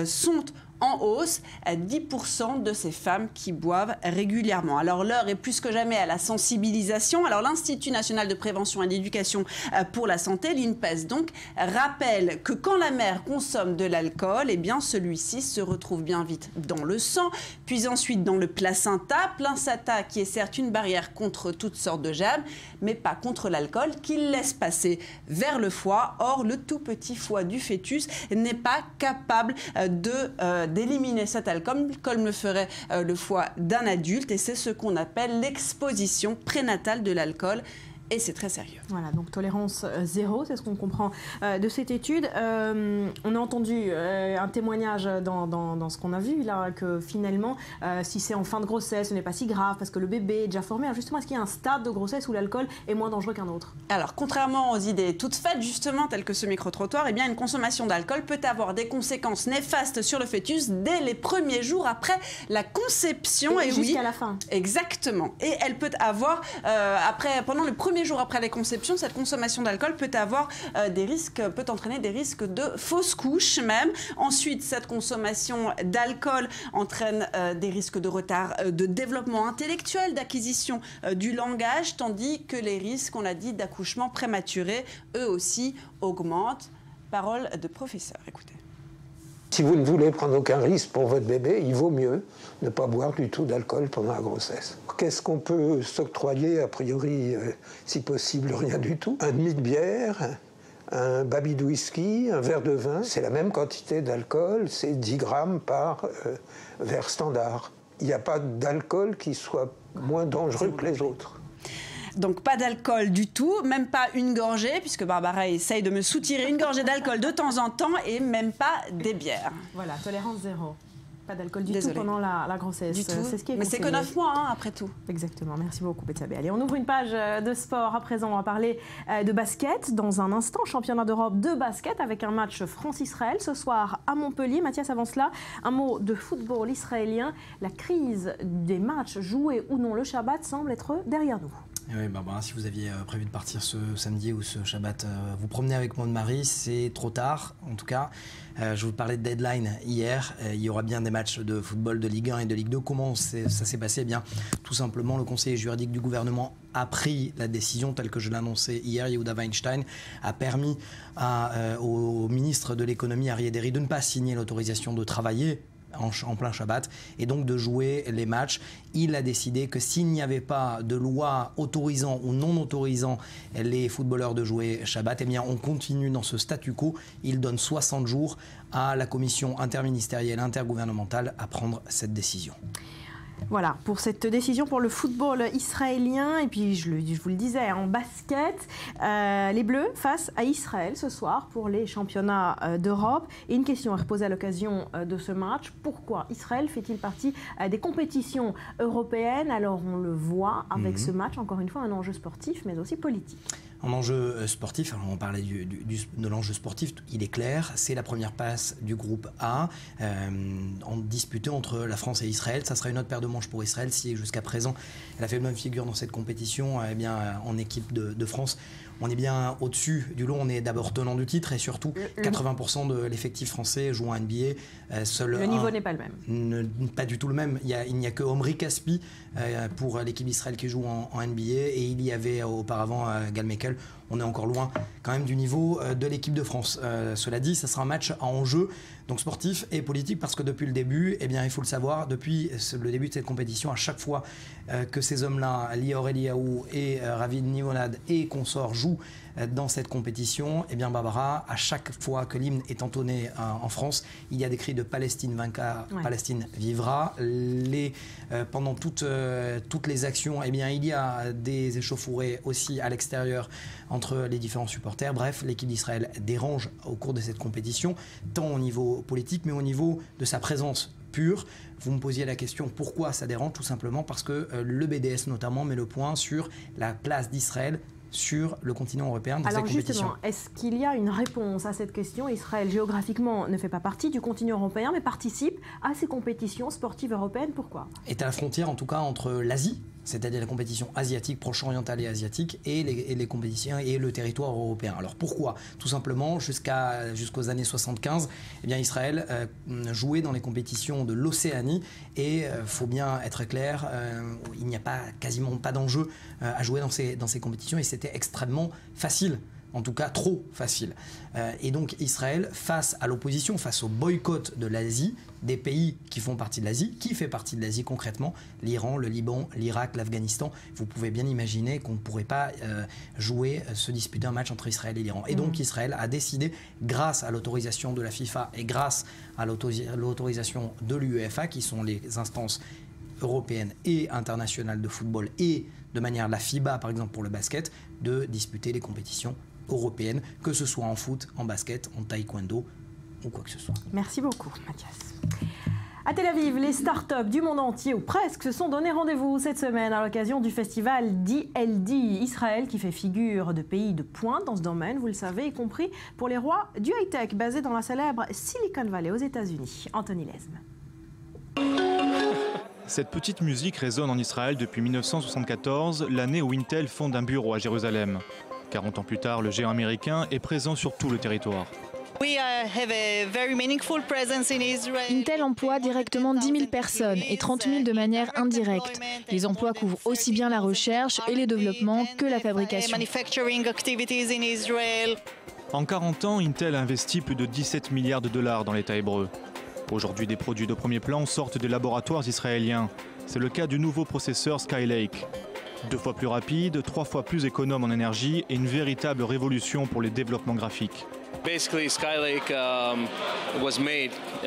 sont en hausse, 10% de ces femmes qui boivent régulièrement. Alors l'heure est plus que jamais à la sensibilisation. Alors l'Institut national de prévention et d'éducation pour la santé, l'INPES donc, rappelle que quand la mère consomme de l'alcool, celui-ci se retrouve bien vite dans le sang, puis ensuite dans le placenta qui est certes une barrière contre toutes sortes de germes, mais pas contre l'alcool, qu'il laisse passer vers le foie. Or, le tout petit foie du fœtus n'est pas capable d'éliminer cet alcool comme le ferait le foie d'un adulte, et c'est ce qu'on appelle l'exposition prénatale de l'alcool. et c'est très sérieux. Voilà, donc tolérance zéro, c'est ce qu'on comprend de cette étude. On a entendu un témoignage dans ce qu'on a vu là, que finalement, si c'est en fin de grossesse, ce n'est pas si grave parce que le bébé est déjà formé. Alors justement, est-ce qu'il y a un stade de grossesse où l'alcool est moins dangereux qu'un autre? Alors, contrairement aux idées toutes faites, justement, telles que ce micro-trottoir, eh bien, une consommation d'alcool peut avoir des conséquences néfastes sur le fœtus dès les premiers jours après la conception. Et jusqu'à la fin. Exactement. Et elle peut avoir, pendant le premier jour après la conception, cette consommation d'alcool peut avoir peut entraîner des risques de fausses couches même. Ensuite, cette consommation d'alcool entraîne des risques de retard de développement intellectuel, d'acquisition du langage, tandis que les risques, on l'a dit, d'accouchement prématuré, eux aussi, augmentent. Parole de professeur, écoutez. Si vous ne voulez prendre aucun risque pour votre bébé, il vaut mieux ne pas boire du tout d'alcool pendant la grossesse. Qu'est-ce qu'on peut s'octroyer? A priori, si possible, rien du tout. Un demi de bière, un baby de whisky, un verre de vin, c'est la même quantité d'alcool, c'est 10 grammes par verre standard. Il n'y a pas d'alcool qui soit moins dangereux que les autres. Donc pas d'alcool du tout, même pas une gorgée, puisque Barbara essaye de me soutirer une gorgée d'alcool de temps en temps, et même pas des bières. Voilà, tolérance zéro. Pas d'alcool du tout pendant la grossesse. Du tout. C'est ce qui est Mais c'est que 9 mois, après tout. Exactement, merci beaucoup Betsabé. Allez, on ouvre une page de sport. À présent, on va parler de basket. Dans un instant, championnat d'Europe de basket avec un match France-Israël ce soir à Montpellier. Mathias, avant cela, un mot de football israélien. La crise des matchs joués ou non le Shabbat semble être derrière nous. Oui, Barbara, si vous aviez prévu de partir ce samedi ou ce Shabbat, vous promener avec Maud Marie, c'est trop tard. En tout cas, je vous parlais de deadline hier. Il y aura bien des matchs de football de Ligue 1 et de Ligue 2. Comment ça s'est passé? Eh bien, tout simplement, le conseiller juridique du gouvernement a pris la décision telle que je l'annonçais hier. Yehuda Weinstein a permis au ministre de l'économie, Aryeh Deri, de ne pas signer l'autorisation de travailler en plein Shabbat et donc de jouer les matchs. Il a décidé que s'il n'y avait pas de loi autorisant ou non autorisant les footballeurs de jouer Shabbat, eh bien on continue dans ce statu quo. Il donne 60 jours à la commission interministérielle intergouvernementale à prendre cette décision. Voilà, pour cette décision pour le football israélien. Et puis, je vous le disais, en basket, les Bleus face à Israël ce soir pour les championnats d'Europe. Et une question à reposer à l'occasion de ce match. Pourquoi Israël fait-il partie des compétitions européennes? Alors, on le voit avec ce match, encore une fois, un enjeu sportif, mais aussi politique. En enjeu sportif, alors on parlait de l'enjeu sportif, il est clair, c'est la première passe du groupe A, disputée entre la France et Israël. Ça sera une autre paire de manches pour Israël si jusqu'à présent elle a fait bonne figure dans cette compétition. Eh bien, en équipe de France, on est bien au-dessus du lot. On est d'abord tenant du titre et surtout 80% de l'effectif français joue en NBA. Le niveau n'est pas le même. Pas du tout le même. Il n'y a que Omri Caspi pour l'équipe d'Israël qui joue en NBA et il y avait auparavant Gal Mekel. On est encore loin quand même du niveau de l'équipe de France. Cela dit, ça sera un match à enjeu, donc sportif et politique, parce que depuis le début, eh bien, il faut le savoir, depuis le début de cette compétition, à chaque fois que ces hommes-là, Lior Eliaou et Ravid Nimonad et consorts jouent dans cette compétition, eh bien Barbara, à chaque fois que l'hymne est entonné en France, il y a des cris de Palestine vaincra, Palestine vivra. Pendant toutes les actions, eh bien, il y a des échauffourées aussi à l'extérieur entre les différents supporters. Bref, l'équipe d'Israël dérange au cours de cette compétition, tant au niveau politique, mais au niveau de sa présence pure. Vous me posiez la question pourquoi ça dérange? Tout simplement parce que le BDS notamment met le point sur la place d'Israël sur le continent européen dans cette compétition. Alors justement, est-ce qu'il y a une réponse à cette question? Israël, géographiquement, ne fait pas partie du continent européen, mais participe à ces compétitions sportives européennes. Pourquoi? Est à la frontière, en tout cas, entre l'Asie, c'est-à-dire la compétition asiatique, proche-orientale et asiatique, et les compétitions et le territoire européen. Alors pourquoi? Tout simplement, jusqu'aux années 75, eh bien, Israël jouait dans les compétitions de l'Océanie, et faut bien être clair, il n'y a quasiment pas d'enjeu à jouer dans ces compétitions, et c'était extrêmement facile. En tout cas, trop facile. Et donc Israël, face à l'opposition, face au boycott de l'Asie, des pays qui font partie de l'Asie, qui fait partie de l'Asie concrètement, l'Iran, le Liban, l'Irak, l'Afghanistan, vous pouvez bien imaginer qu'on ne pourrait pas se disputer un match entre Israël et l'Iran. Et donc Israël a décidé, grâce à l'autorisation de la FIFA et grâce à l'autorisation de l'UEFA, qui sont les instances européenne et internationale de football et de manière la FIBA par exemple pour le basket, de disputer les compétitions européennes, que ce soit en foot, en basket, en taekwondo ou quoi que ce soit. Merci beaucoup Mathias. À Tel Aviv, les startups du monde entier, ou presque, se sont donné rendez-vous cette semaine à l'occasion du festival DLD Israël, qui fait figure de pays de pointe dans ce domaine, vous le savez, y compris pour les rois du high-tech, basés dans la célèbre Silicon Valley aux États-Unis. Anthony Lesme. Cette petite musique résonne en Israël depuis 1974, l'année où Intel fonde un bureau à Jérusalem. 40 ans plus tard, le géant américain est présent sur tout le territoire. Intel emploie directement 10 000 personnes et 30 000 de manière indirecte. Les emplois couvrent aussi bien la recherche et les développements que la fabrication. En 40 ans, Intel a investi plus de 17 milliards de dollars dans l'État hébreu. Aujourd'hui, des produits de premier plan sortent des laboratoires israéliens. C'est le cas du nouveau processeur Skylake. 2 fois plus rapide, 3 fois plus économe en énergie et une véritable révolution pour les développements graphiques.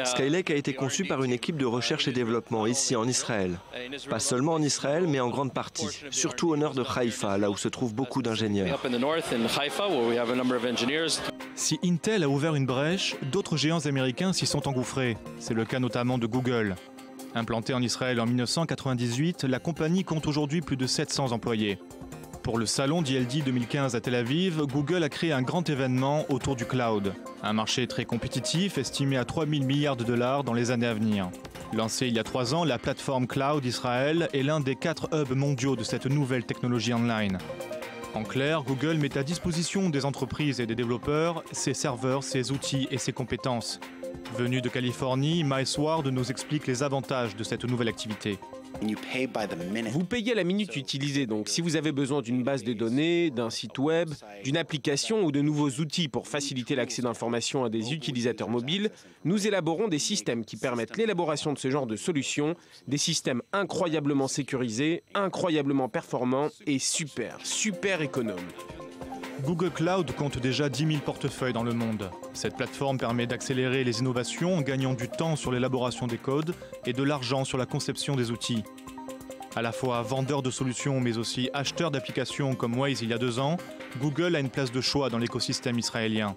Skylake a été conçu par une équipe de recherche et développement ici en Israël. Pas seulement en Israël, mais en grande partie, surtout au nord de Haïfa, là où se trouvent beaucoup d'ingénieurs. Si Intel a ouvert une brèche, d'autres géants américains s'y sont engouffrés. C'est le cas notamment de Google. Implantée en Israël en 1998, la compagnie compte aujourd'hui plus de 700 employés. Pour le salon DLD 2015 à Tel Aviv, Google a créé un grand événement autour du cloud. Un marché très compétitif estimé à 3 000 milliards de dollars dans les années à venir. Lancée il y a 3 ans, la plateforme Cloud Israël est l'un des 4 hubs mondiaux de cette nouvelle technologie online. En clair, Google met à disposition des entreprises et des développeurs ses serveurs, ses outils et ses compétences. Venu de Californie, Miles Ward nous explique les avantages de cette nouvelle activité. Vous payez à la minute utilisée, donc si vous avez besoin d'une base de données, d'un site web, d'une application ou de nouveaux outils pour faciliter l'accès d'informations à des utilisateurs mobiles, nous élaborons des systèmes qui permettent l'élaboration de ce genre de solutions, des systèmes incroyablement sécurisés, incroyablement performants et super économes. Google Cloud compte déjà 10 000 portefeuilles dans le monde. Cette plateforme permet d'accélérer les innovations en gagnant du temps sur l'élaboration des codes et de l'argent sur la conception des outils. À la fois vendeur de solutions mais aussi acheteur d'applications comme Waze il y a 2 ans, Google a une place de choix dans l'écosystème israélien.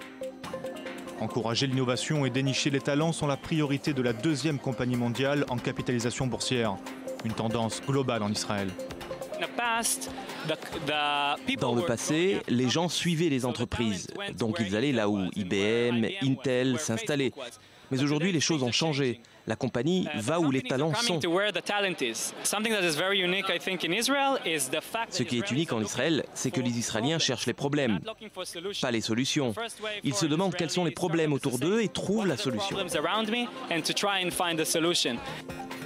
Encourager l'innovation et dénicher les talents sont la priorité de la 2e compagnie mondiale en capitalisation boursière. Une tendance globale en Israël. Dans le passé, les gens suivaient les entreprises, donc ils allaient là où IBM, Intel s'installaient. Mais aujourd'hui, les choses ont changé. La compagnie va où les talents sont. Ce qui est unique en Israël, c'est que les Israéliens cherchent les problèmes, pas les solutions. Ils se demandent quels sont les problèmes autour d'eux et trouvent la solution.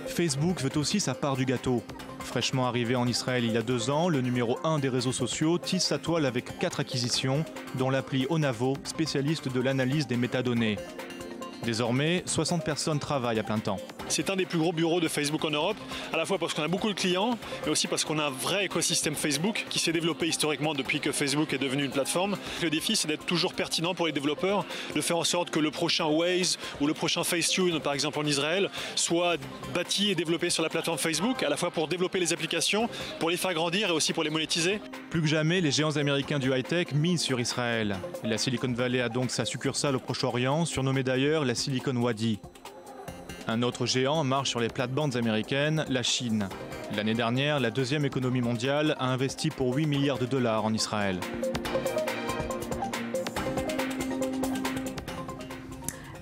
Facebook veut aussi sa part du gâteau. Fraîchement arrivé en Israël il y a 2 ans, le numéro 1 des réseaux sociaux tisse sa toile avec 4 acquisitions, dont l'appli Onavo, spécialiste de l'analyse des métadonnées. Désormais, 60 personnes travaillent à plein temps. C'est un des plus gros bureaux de Facebook en Europe, à la fois parce qu'on a beaucoup de clients, mais aussi parce qu'on a un vrai écosystème Facebook qui s'est développé historiquement depuis que Facebook est devenu une plateforme. Le défi, c'est d'être toujours pertinent pour les développeurs, de faire en sorte que le prochain Waze ou le prochain Facetune, par exemple en Israël, soit bâti et développé sur la plateforme Facebook, à la fois pour développer les applications, pour les faire grandir et aussi pour les monétiser. Plus que jamais, les géants américains du high-tech misent sur Israël. La Silicon Valley a donc sa succursale au Proche-Orient, surnommée d'ailleurs la Silicon Wadi. Un autre géant marche sur les plates-bandes américaines, la Chine. L'année dernière, la 2e économie mondiale a investi pour 8 milliards de dollars en Israël.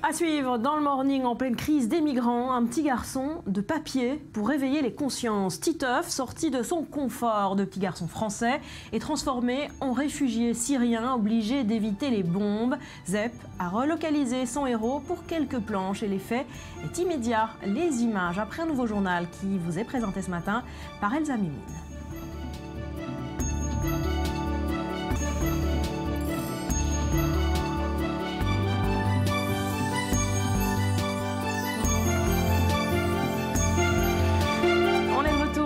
À suivre, dans le morning, en pleine crise des migrants, un petit garçon de papier pour réveiller les consciences. Titeuf, sorti de son confort de petit garçon français, est transformé en réfugié syrien obligé d'éviter les bombes. Zep a relocalisé son héros pour quelques planches et l'effet est immédiat. Les images après un nouveau journal qui vous est présenté ce matin par Elsa Mimine.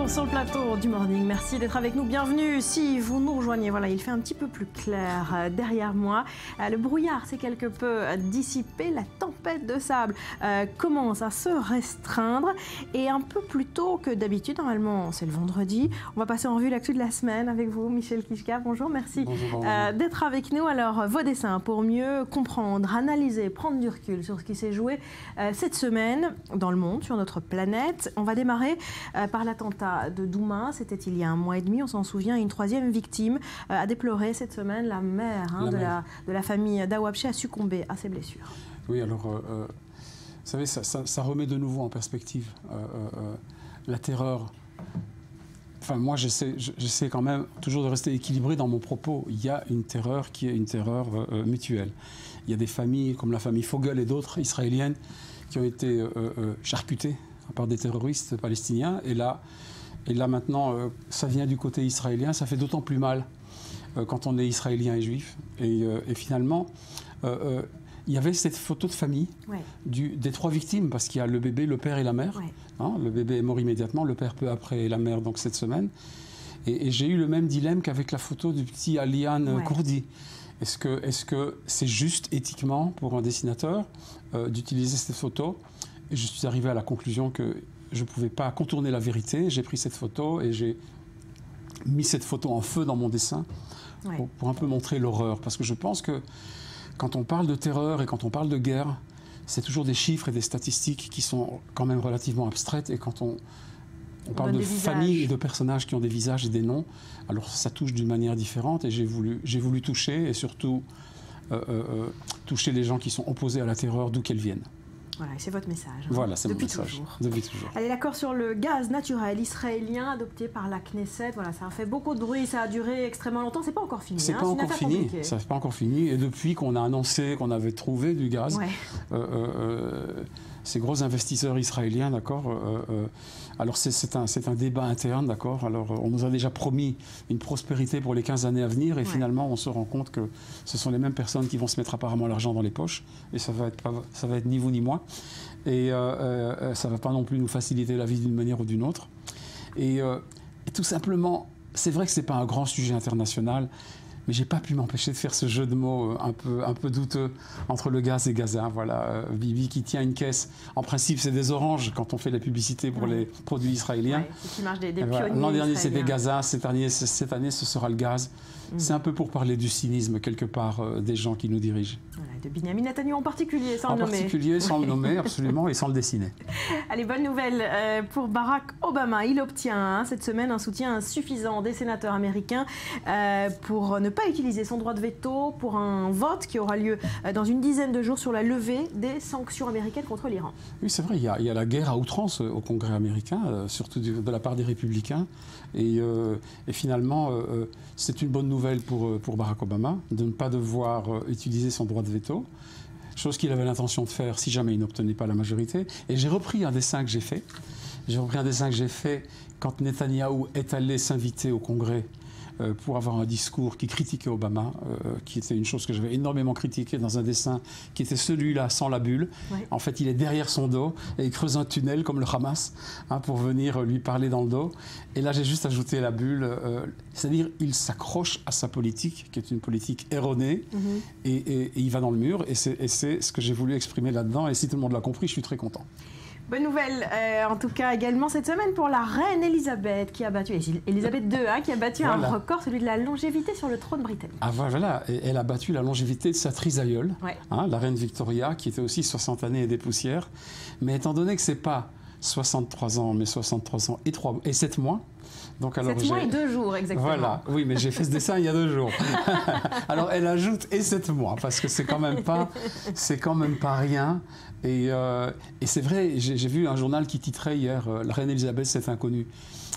Sur le plateau plateau du Morning. Merci d'être avec nous. Bienvenue. Si vous nous rejoignez, voilà, il fait un petit peu plus clair derrière moi. Le brouillard s'est quelque peu dissipé. La tempête de sable commence à se restreindre. Et un peu plus tôt que d'habitude, normalement, c'est le vendredi. On va passer en revue l'actu de la semaine avec vous, Michel Kishka. Bonjour, merci d'être avec nous. Alors, vos dessins pour mieux comprendre, analyser, prendre du recul sur ce qui s'est joué cette semaine dans le monde, sur notre planète. On va démarrer par l'attentat de Douma. C'était il y a 1 mois et demi, on s'en souvient. Une 3e victime a déploré cette semaine. La mère de la famille Dawabche a succombé à ses blessures. Oui, alors, vous savez, ça remet de nouveau en perspective la terreur. Enfin, moi, j'essaie quand même toujours de rester équilibré dans mon propos. Il y a une terreur qui est une terreur mutuelle. Il y a des familles, comme la famille Fogel et d'autres israéliennes, qui ont été charcutées par des terroristes palestiniens. Et là maintenant, ça vient du côté israélien. Ça fait d'autant plus mal quand on est israélien et juif. Et finalement, il y avait cette photo de famille des 3 victimes, parce qu'il y a le bébé, le père et la mère. Hein, le bébé est mort immédiatement, le père peu après et la mère donc cette semaine. Et j'ai eu le même dilemme qu'avec la photo du petit Alian Kurdi. Est-ce que c'est juste éthiquement pour un dessinateur d'utiliser cette photo? Et je suis arrivé à la conclusion que je ne pouvais pas contourner la vérité. J'ai pris cette photo et j'ai mis cette photo en feu dans mon dessin pour un peu montrer l'horreur. Parce que je pense que quand on parle de terreur et quand on parle de guerre, c'est toujours des chiffres et des statistiques qui sont quand même relativement abstraites. Et quand on parle de familles et de personnages qui ont des visages et des noms, alors ça touche d'une manière différente. Et j'ai voulu toucher, et surtout toucher les gens qui sont opposés à la terreur, d'où qu'elle vienne. Voilà, c'est votre message. Voilà, c'est mon message. Depuis toujours. Allez, l'accord sur le gaz naturel israélien adopté par la Knesset, voilà, ça a fait beaucoup de bruit, ça a duré extrêmement longtemps. C'est pas encore fini. C'est pas encore fini. Ça n'est pas encore fini. Et depuis qu'on a annoncé qu'on avait trouvé du gaz, ces gros investisseurs israéliens, d'accord. Alors c'est un débat interne, d'accord. Alors on nous a déjà promis une prospérité pour les 15 années à venir, et finalement on se rend compte que ce sont les mêmes personnes qui vont se mettre apparemment l'argent dans les poches, et ça va être ni vous ni moi, et ça va pas non plus nous faciliter la vie d'une manière ou d'une autre. Et tout simplement, c'est vrai que c'est pas un grand sujet international, mais j'ai pas pu m'empêcher de faire ce jeu de mots un peu douteux entre le gaz et Gaza. Voilà, Bibi qui tient une caisse. En principe, c'est des oranges quand on fait la publicité pour les produits israéliens. C'est l'image des pionniers. L'an dernier, c'était Gaza. Cette année, ce sera le gaz. C'est un peu pour parler du cynisme, quelque part, des gens qui nous dirigent. Voilà, de Benjamin Netanyahu en particulier, sans le nommer. En particulier, sans le nommer, absolument, et sans le dessiner. Allez, bonne nouvelle pour Barack Obama. Il obtient cette semaine un soutien insuffisant des sénateurs américains pour ne pas utiliser son droit de veto pour un vote qui aura lieu dans une dizaine de jours sur la levée des sanctions américaines contre l'Iran. Oui, c'est vrai, il y a la guerre à outrance au Congrès américain, surtout de la part des républicains. Et finalement, c'est une bonne nouvelle pour Barack Obama de ne pas devoir utiliser son droit de veto, chose qu'il avait l'intention de faire si jamais il n'obtenait pas la majorité. Et j'ai repris un dessin que j'ai fait. Quand Netanyahou est allé s'inviter au Congrès pour avoir un discours qui critiquait Obama, qui était une chose que j'avais énormément critiquée dans un dessin qui était celui-là sans la bulle. En fait, il est derrière son dos et il creuse un tunnel comme le Hamas pour venir lui parler dans le dos. Et là, j'ai juste ajouté la bulle, c'est-à-dire il s'accroche à sa politique, qui est une politique erronée, et il va dans le mur. Et c'est ce que j'ai voulu exprimer là-dedans. Et si tout le monde l'a compris, je suis très content. Bonne nouvelle, en tout cas également cette semaine pour la reine Elisabeth qui a battu, Elisabeth II, qui a battu un record, celui de la longévité sur le trône britannique. Ah voilà, elle a battu la longévité de sa trisaïeule, la reine Victoria, qui était aussi 60 années et des poussières. Mais étant donné que c'est pas 63 ans, mais 63 ans et 7 mois, donc alors 7 mois et 2 jours, exactement. Voilà, oui, mais j'ai fait ce dessin il y a 2 jours. Alors elle ajoute et 7 mois, parce que c'est quand même pas rien. Et c'est vrai, j'ai vu un journal qui titrait hier « La reine Elisabeth, c'est inconnu ».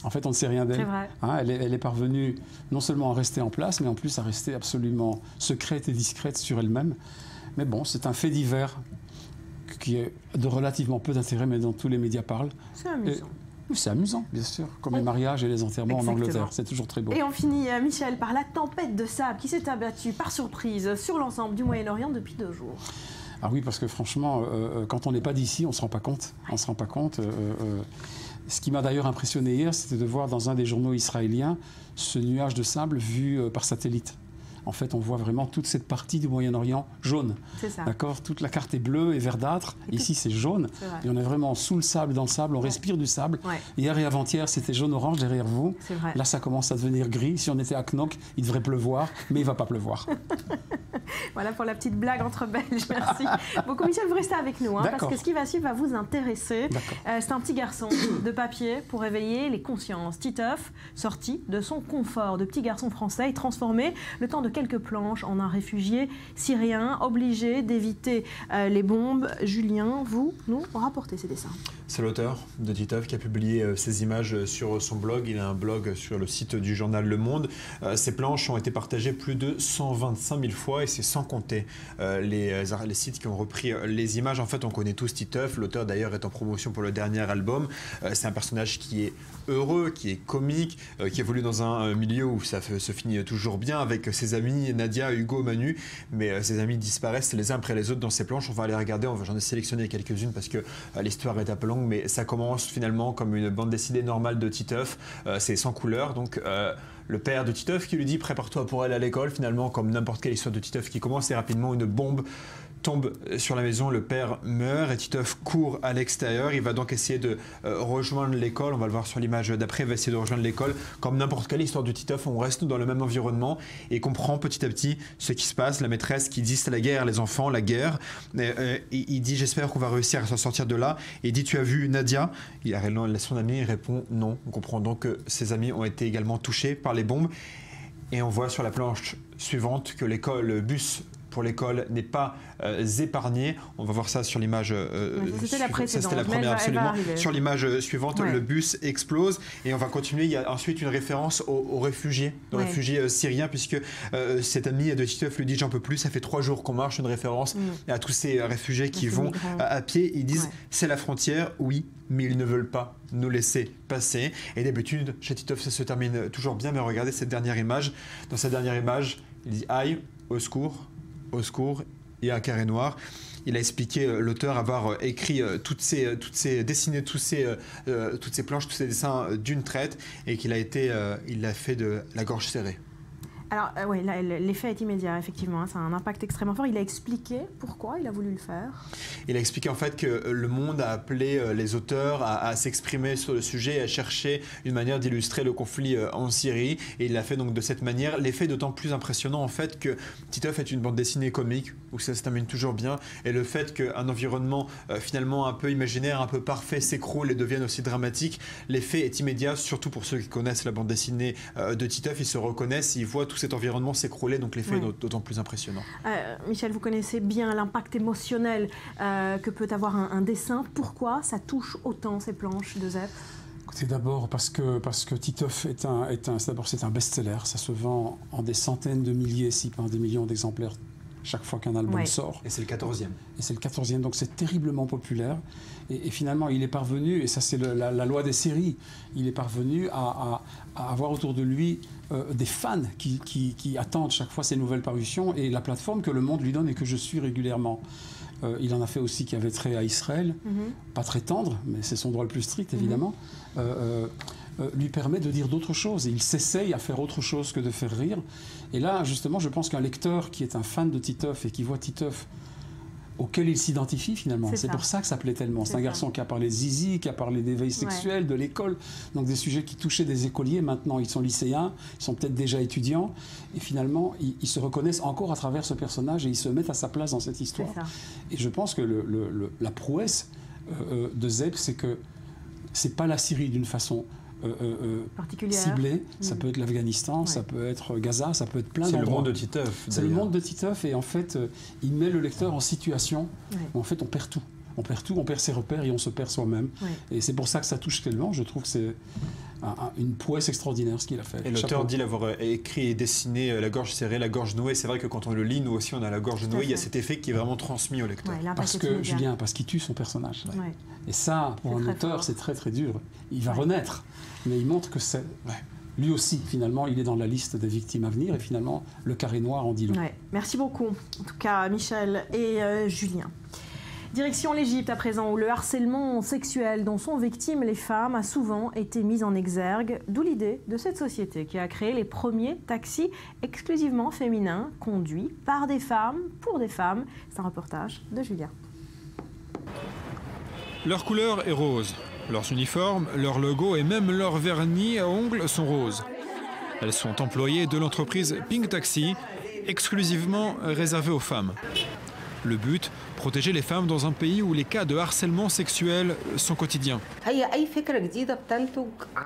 En fait, on ne sait rien d'elle. Elle est parvenue non seulement à rester en place, mais en plus à rester absolument secrète et discrète sur elle-même. Mais bon, c'est un fait divers qui est de relativement peu d'intérêt, mais dont tous les médias parlent. C'est amusant. C'est amusant, bien sûr, comme les mariages et les enterrements en Angleterre. C'est toujours très beau. Et on finit, Michel, par la tempête de sable qui s'est abattue par surprise sur l'ensemble du Moyen-Orient depuis 2 jours. Ah oui, parce que franchement, quand on n'est pas d'ici, on ne se rend pas compte. On se rend pas compte. Ce qui m'a d'ailleurs impressionné hier, c'était de voir dans un des journaux israéliens ce nuage de sable vu par satellite. En fait, on voit vraiment toute cette partie du Moyen-Orient jaune. C'est ça. D'accord ? Toute la carte est bleue et verdâtre. Ici, c'est jaune. Et on est vraiment sous le sable, dans le sable. On respire du sable. Hier et avant-hier, c'était jaune-orange derrière vous. Vrai. Là, ça commence à devenir gris. Si on était à Knock, il devrait pleuvoir, mais il ne va pas pleuvoir. Voilà pour la petite blague entre Belges. Merci beaucoup, Michel. Vous restez avec nous, parce que ce qui va suivre va vous intéresser. C'est un petit garçon de papier pour réveiller les consciences. Titeuf, sorti de son confort de petit garçon français et transformé le temps de quelques planches en un réfugié syrien obligé d'éviter les bombes. Julien, vous nous rapportez ces dessins. C'est l'auteur de Titeuf qui a publié ces images sur son blog. Il a un blog sur le site du journal Le Monde. Ces planches ont été partagées plus de 125 000 fois et c'est sans compter les sites qui ont repris les images. En fait, on connaît tous Titeuf. L'auteur d'ailleurs est en promotion pour le dernier album. C'est un personnage qui est heureux, qui est comique, qui évolue dans un milieu où ça se finit toujours bien avec ses amis Nadia, Hugo, Manu. Mais ses amis disparaissent les uns après les autres dans ces planches. On va aller regarder. J'en ai sélectionné quelques-unes parce que l'histoire est un peu longue. Mais ça commence finalement comme une bande dessinée normale de Titeuf. C'est sans couleur, donc le père de Titeuf qui lui dit « prépare-toi pour aller à l'école », finalement comme n'importe quelle histoire de Titeuf qui commence et rapidement une bombe tombe sur la maison, le père meurt et Titeuf court à l'extérieur. Il va donc essayer de rejoindre l'école, on va le voir sur l'image d'après, il va essayer de rejoindre l'école. Comme n'importe quelle histoire de Titeuf, on reste dans le même environnement et comprend petit à petit ce qui se passe. La maîtresse qui dit c'est la guerre, les enfants, la guerre. Il dit j'espère qu'on va réussir à s'en sortir de là. Et il dit tu as vu Nadia ? Son ami répond non. On comprend donc que ses amis ont été également touchés par les bombes. Et on voit sur la planche suivante que le bus pour l'école n'est pas épargné. On va voir ça sur l'image. C'était la précédente. C'était la première, absolument. Sur l'image suivante, le bus explose et on va continuer. Il y a ensuite une référence aux réfugiés, syriens, puisque cet ami de Titeuf lui dit j'en peux plus. Ça fait 3 jours qu'on marche. Une référence à tous ces réfugiés qui vont à pied. Ils disent c'est la frontière, oui, mais ils ne veulent pas nous laisser passer. Et d'habitude, chez Titeuf, ça se termine toujours bien. Mais regardez cette dernière image. Dans cette dernière image, il dit aïe, au secours. Au secours, il y a un carré noir. Il a expliqué, l'auteur, avoir écrit dessiné toutes ces planches, tous ces dessins d'une traite et qu'il l'a fait de la gorge serrée. Alors, oui, l'effet est immédiat, effectivement. Ça a un impact extrêmement fort. Il a expliqué pourquoi il a voulu le faire. Il a expliqué en fait que le Monde a appelé les auteurs à s'exprimer sur le sujet et à chercher une manière d'illustrer le conflit en Syrie. Et il l'a fait donc de cette manière. L'effet est d'autant plus impressionnant en fait que Titeuf est une bande dessinée comique où ça se termine toujours bien. Et le fait qu'un environnement finalement un peu imaginaire, un peu parfait s'écroule et devienne aussi dramatique, l'effet est immédiat, surtout pour ceux qui connaissent la bande dessinée de Titeuf. Ils se reconnaissent, ils voient tout cet environnement s'écrouler, donc l'effet est d'autant plus impressionnant. Michel, vous connaissez bien l'impact émotionnel que peut avoir un dessin. Pourquoi ça touche autant ces planches de Zep ? C'est d'abord parce que Titeuf c'est un best-seller. Ça se vend en des centaines de milliers, si pas en des millions d'exemplaires chaque fois qu'un album sort. Et c'est le 14e. Et c'est le 14e, donc c'est terriblement populaire. Et finalement, il est parvenu, et ça c'est la loi des séries, il est parvenu à avoir autour de lui des fans qui attendent chaque fois ses nouvelles parutions et la plateforme que le Monde lui donne et que je suis régulièrement. Il en a fait aussi qui avait trait à Israël, pas très tendre, mais c'est son droit le plus strict évidemment, lui permet de dire d'autres choses. Et il s'essaye à faire autre chose que de faire rire. Et là, justement, je pense qu'un lecteur qui est un fan de Titeuf et qui voit Titeuf auquel il s'identifie finalement. C'est pour ça que ça plaît tellement. C'est un garçon qui a parlé de zizi, qui a parlé d'éveil sexuel, de l'école, donc des sujets qui touchaient des écoliers. Maintenant, ils sont lycéens, ils sont peut-être déjà étudiants, et finalement, ils se reconnaissent encore à travers ce personnage et ils se mettent à sa place dans cette histoire. Et je pense que la prouesse de Zep, c'est que c'est pas la Syrie d'une façon ciblé, ça peut être l'Afghanistan, ça peut être Gaza, ça peut être plein d'endroits. C'est le monde de Titeuf. C'est le monde de Titeuf et en fait, il met le lecteur en situation où en fait on perd tout. On perd tout, on perd ses repères et on se perd soi-même. Et c'est pour ça que ça touche tellement. Je trouve que c'est une prouesse extraordinaire ce qu'il a fait. Et l'auteur dit l'avoir écrit et dessiné la gorge serrée, la gorge nouée. C'est vrai que quand on le lit, nous aussi on a la gorge nouée. Il y a cet effet qui est vraiment transmis au lecteur. Parce que, Julien, parce qu'il tue son personnage. Et ça, pour un auteur, c'est très très dur. Il va renaître, mais il montre que c'est... Lui aussi, finalement, il est dans la liste des victimes à venir et finalement, le carré noir en dit long. Merci beaucoup, en tout cas, Michel et Julien. Direction l'Égypte à présent, où le harcèlement sexuel dont sont victimes les femmes a souvent été mis en exergue, d'où l'idée de cette société qui a créé les premiers taxis exclusivement féminins, conduits par des femmes, pour des femmes. C'est un reportage de Julien. Leur couleur est rose, leurs uniformes, leur logo et même leur vernis à ongles sont roses. Elles sont employées de l'entreprise Pink Taxi, exclusivement réservée aux femmes. Le but, protéger les femmes dans un pays où les cas de harcèlement sexuel sont quotidiens.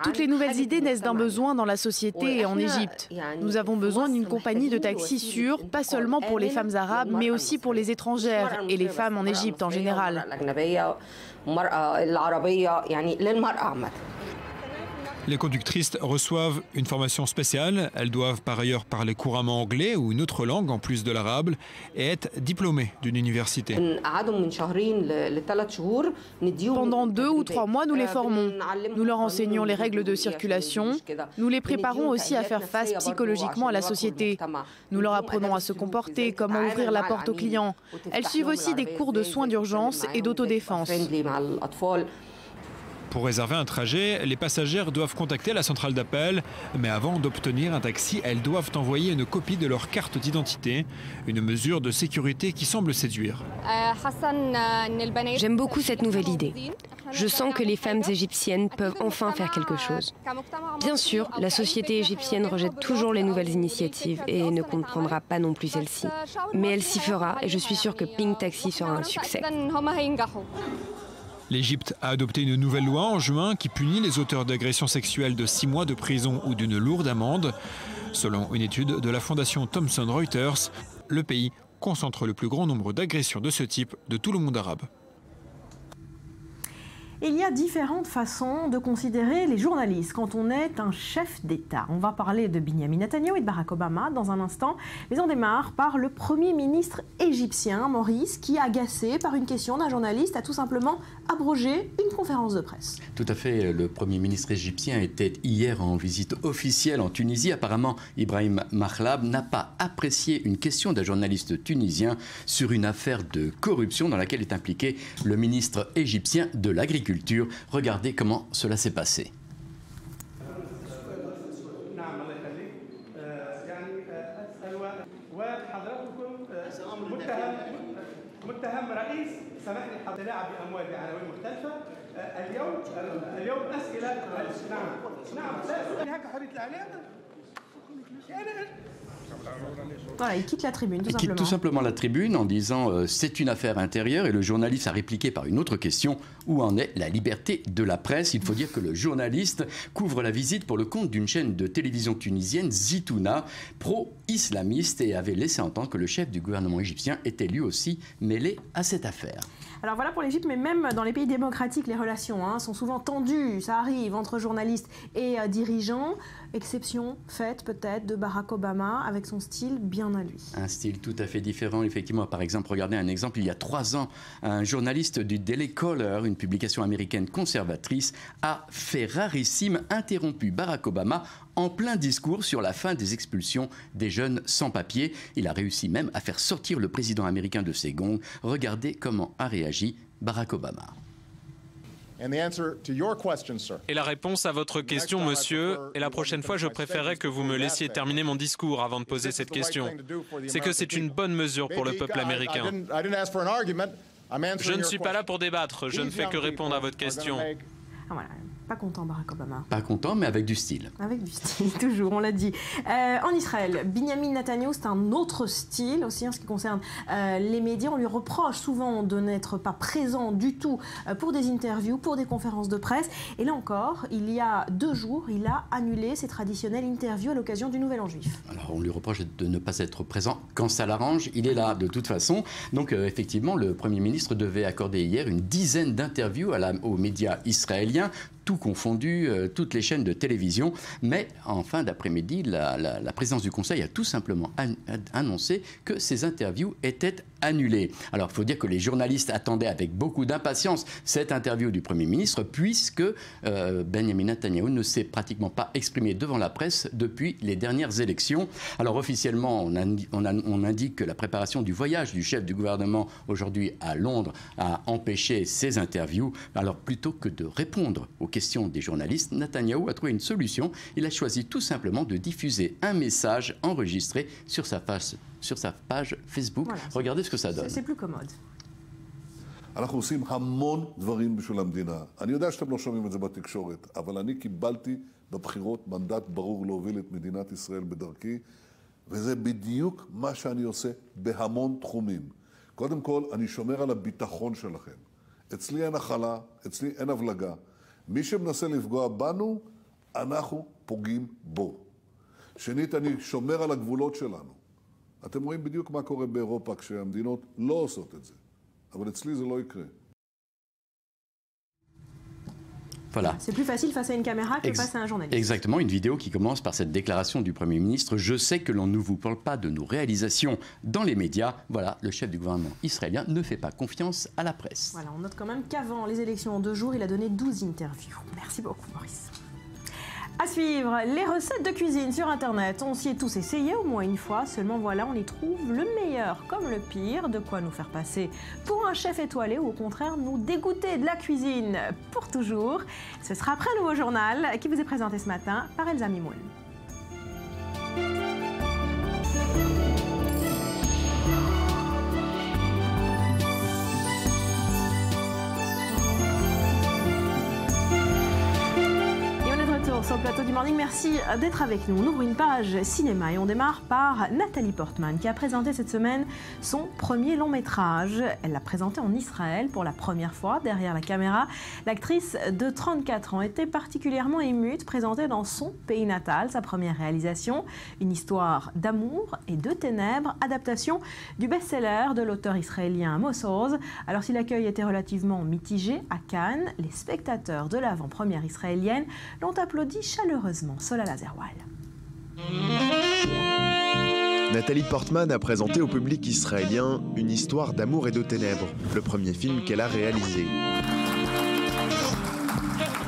Toutes les nouvelles idées naissent d'un besoin dans la société et en Égypte. Nous avons besoin d'une compagnie de taxi sûre, pas seulement pour les femmes arabes, mais aussi pour les étrangères et les femmes en Égypte en général. Les conductrices reçoivent une formation spéciale. Elles doivent par ailleurs parler couramment anglais ou une autre langue en plus de l'arabe et être diplômées d'une université. Pendant 2 ou 3 mois, nous les formons. Nous leur enseignons les règles de circulation. Nous les préparons aussi à faire face psychologiquement à la société. Nous leur apprenons à se comporter, comment ouvrir la porte aux clients. Elles suivent aussi des cours de soins d'urgence et d'autodéfense. Pour réserver un trajet, les passagères doivent contacter la centrale d'appel, mais avant d'obtenir un taxi, elles doivent envoyer une copie de leur carte d'identité, une mesure de sécurité qui semble séduire. J'aime beaucoup cette nouvelle idée. Je sens que les femmes égyptiennes peuvent enfin faire quelque chose. Bien sûr, la société égyptienne rejette toujours les nouvelles initiatives et ne comprendra pas non plus celle-ci. Mais elle s'y fera et je suis sûre que Pink Taxi sera un succès. L'Égypte a adopté une nouvelle loi en juin qui punit les auteurs d'agressions sexuelles de 6 mois de prison ou d'une lourde amende. Selon une étude de la fondation Thomson Reuters, le pays concentre le plus grand nombre d'agressions de ce type de tout le monde arabe. Il y a différentes façons de considérer les journalistes quand on est un chef d'État. On va parler de Benyamin Netanyahou et de Barack Obama dans un instant. Mais on démarre par le Premier ministre égyptien, Maurice, qui, agacé par une question d'un journaliste, a tout simplement abrogé une conférence de presse. Tout à fait. Le Premier ministre égyptien était hier en visite officielle en Tunisie. Apparemment, Ibrahim Mahlab n'a pas apprécié une question d'un journaliste tunisien sur une affaire de corruption dans laquelle est impliqué le ministre égyptien de l'Agriculture. Regardez comment cela s'est passé. Voilà, il quitte la tribune, tout simplement. Il quitte tout simplement la tribune en disant c'est une affaire intérieure, et le journaliste a répliqué par une autre question: où en est la liberté de la presse? Il faut dire que le journaliste couvre la visite pour le compte d'une chaîne de télévision tunisienne, Zitouna, pro-islamiste, et avait laissé entendre que le chef du gouvernement égyptien était lui aussi mêlé à cette affaire. Alors voilà pour l'Égypte, mais même dans les pays démocratiques, les relations sont souvent tendues. Ça arrive entre journalistes et dirigeants. Exception faite peut-être de Barack Obama avec son style bien à lui. Un style tout à fait différent, effectivement. Par exemple, regardez un exemple. Il y a 3 ans, un journaliste du Daily Caller, une publication américaine conservatrice, a fait rarissime interrompu Barack Obama en plein discours sur la fin des expulsions des jeunes sans-papiers. Il a réussi même à faire sortir le président américain de ses gonds. Regardez comment a réagi Barack Obama. Et la réponse à votre question, monsieur, et la prochaine fois, je préférerais que vous me laissiez terminer mon discours avant de poser cette question. C'est que c'est une bonne mesure pour le peuple américain. Je ne suis pas là pour débattre, je ne fais que répondre à votre question. Ah, voilà. Pas content, Barack Obama. Pas content, mais avec du style. Avec du style, toujours, on l'a dit. En Israël, Benyamin Netanyahou, c'est un autre style aussi en ce qui concerne les médias. On lui reproche souvent de n'être pas présent du tout pour des interviews, pour des conférences de presse. Et là encore, il y a 2 jours, il a annulé ses traditionnelles interviews à l'occasion du Nouvel An juif. Alors, on lui reproche de ne pas être présent quand ça l'arrange. Il est là de toute façon. Donc, effectivement, le Premier ministre devait accorder hier une dizaine d'interviews aux médias israéliens, tout confondu, toutes les chaînes de télévision. Mais en fin d'après-midi, la présidence du Conseil a tout simplement annoncé que ces interviews étaient annulée. Alors, il faut dire que les journalistes attendaient avec beaucoup d'impatience cette interview du Premier ministre, puisque Benjamin Netanyahou ne s'est pratiquement pas exprimé devant la presse depuis les dernières élections. Alors, officiellement, on indique que la préparation du voyage du chef du gouvernement aujourd'hui à Londres a empêché ces interviews. Alors, plutôt que de répondre aux questions des journalistes, Netanyahou a trouvé une solution. Il a choisi tout simplement de diffuser un message enregistré sur sa page Facebook. Voilà, regardez ce que ça donne. C'est plus commode. אנחנו עושים המון דברים בשביל המדינה. אני יודע שאתם לא שומעים את זה בתקשורת, אבל אני קיבלתי בבחירות מנדט ברור להוביל את מדינת ישראל בדרכי, וזה בדיוק מה שאני עושה בהמון תחומים. קודם כל, אני שומר על הביטחון שלכם. אצלי אין החלה, אצלי אין הבלגה. מי שמנסה לפגוע בנו, אנחנו פוגעים בו. שנית, אני שומר על הגבולות שלנו. אתם רואים בדיוק מה קורה באירופה כשהמדינות לא עושות את זה. אבל אצלי זה לא יקרה. Voilà. C'est plus facile face à une caméra que face à un journaliste. Exactement, une vidéo qui commence par cette déclaration du Premier ministre. Je sais que l'on ne vous parle pas de nos réalisations dans les médias. Voilà, le chef du gouvernement israélien ne fait pas confiance à la presse. Voilà, on note quand même qu'avant les élections en 2 jours, il a donné 12 interviews. Merci beaucoup, Maurice. À suivre, les recettes de cuisine sur Internet. On s'y est tous essayé au moins une fois, seulement voilà, on y trouve le meilleur comme le pire, de quoi nous faire passer pour un chef étoilé ou au contraire nous dégoûter de la cuisine pour toujours. Ce sera après un nouveau journal qui vous est présenté ce matin par Elsa Mimoun. Sur le plateau du Morning, merci d'être avec nous. On ouvre une page cinéma et on démarre par Nathalie Portman qui a présenté cette semaine son premier long métrage. Elle l'a présenté en Israël pour la première fois derrière la caméra. L'actrice de 34 ans était particulièrement émue de présenter dans son pays natal sa première réalisation, une histoire d'amour et de ténèbres, adaptation du best-seller de l'auteur israélien Amos Oz. Alors si l'accueil était relativement mitigé à Cannes, les spectateurs de l'avant-première israélienne l'ont applaudi chaleureusement. Solal Azerwal. Nathalie Portman a présenté au public israélien une histoire d'amour et de ténèbres, le premier film qu'elle a réalisé.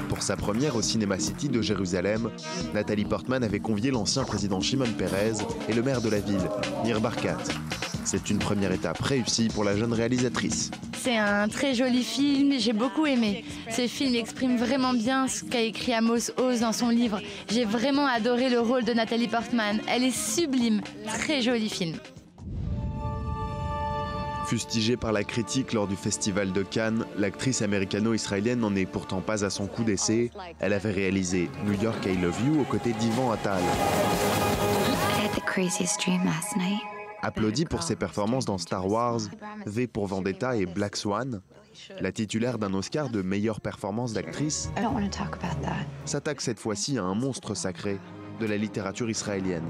Pour sa première au Cinema City de Jérusalem, Nathalie Portman avait convié l'ancien président Shimon Peres et le maire de la ville, Nir Barkat. C'est une première étape réussie pour la jeune réalisatrice. C'est un très joli film, j'ai beaucoup aimé. Ce film exprime vraiment bien ce qu'a écrit Amos Oz dans son livre. J'ai vraiment adoré le rôle de Nathalie Portman. Elle est sublime, très joli film. Fustigée par la critique lors du festival de Cannes, l'actrice américano-israélienne n'en est pourtant pas à son coup d'essai. Elle avait réalisé New York I Love You aux côtés d'Ivan Attal. Applaudie pour ses performances dans Star Wars, V pour Vendetta et Black Swan, la titulaire d'un Oscar de meilleure performance d'actrice s'attaque cette fois-ci à un monstre sacré de la littérature israélienne.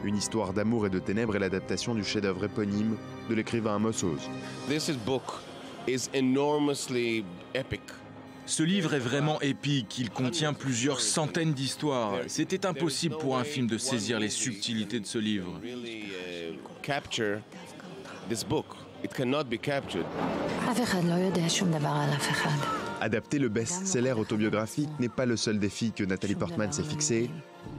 Une histoire d'amour et de ténèbres est l'adaptation du chef-d'œuvre éponyme de l'écrivain Amos Oz. Ce livre est vraiment épique, il contient plusieurs centaines d'histoires. C'était impossible pour un film de saisir les subtilités de ce livre. Adapter le best-seller autobiographique n'est pas le seul défi que Nathalie Portman s'est fixé.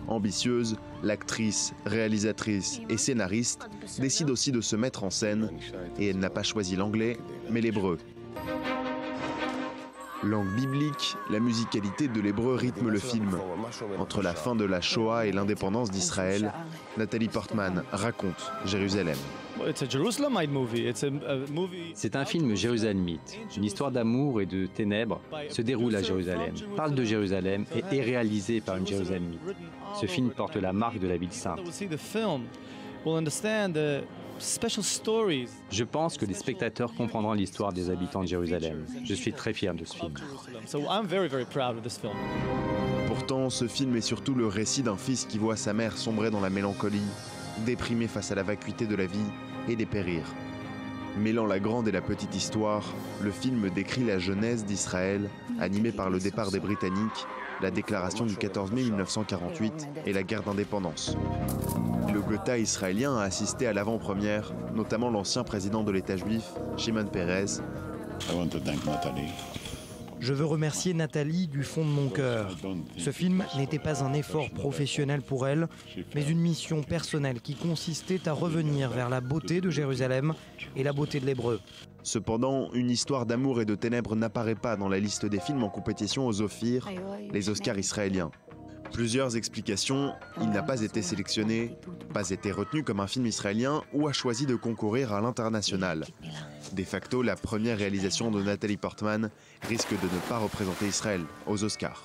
Ambitieuse, l'actrice, réalisatrice et scénariste décide aussi de se mettre en scène et elle n'a pas choisi l'anglais, mais l'hébreu. Langue biblique, la musicalité de l'hébreu rythme le film. Entre la fin de la Shoah et l'indépendance d'Israël, Nathalie Portman raconte Jérusalem. C'est un film jérusalemite. Une histoire d'amour et de ténèbres se déroule à Jérusalem, parle de Jérusalem et est réalisé par une Jérusalemite. Ce film porte la marque de la ville sainte. Je pense que les spectateurs comprendront l'histoire des habitants de Jérusalem. Je suis très fier de ce film. Pourtant, ce film est surtout le récit d'un fils qui voit sa mère sombrer dans la mélancolie, déprimé face à la vacuité de la vie et dépérir. Mêlant la grande et la petite histoire, le film décrit la genèse d'Israël, animée par le départ des Britanniques, la déclaration du 14 mai 1948 et la guerre d'indépendance. Le Gotha israélien a assisté à l'avant-première, notamment l'ancien président de l'État juif, Shimon Peres. Je veux remercier Nathalie du fond de mon cœur. Ce film n'était pas un effort professionnel pour elle, mais une mission personnelle qui consistait à revenir vers la beauté de Jérusalem et la beauté de l'Hébreu. Cependant, une histoire d'amour et de ténèbres n'apparaît pas dans la liste des films en compétition aux Ophir, les Oscars israéliens. Plusieurs explications: il n'a pas été sélectionné, pas été retenu comme un film israélien ou a choisi de concourir à l'international. De facto, la première réalisation de Nathalie Portman risque de ne pas représenter Israël aux Oscars.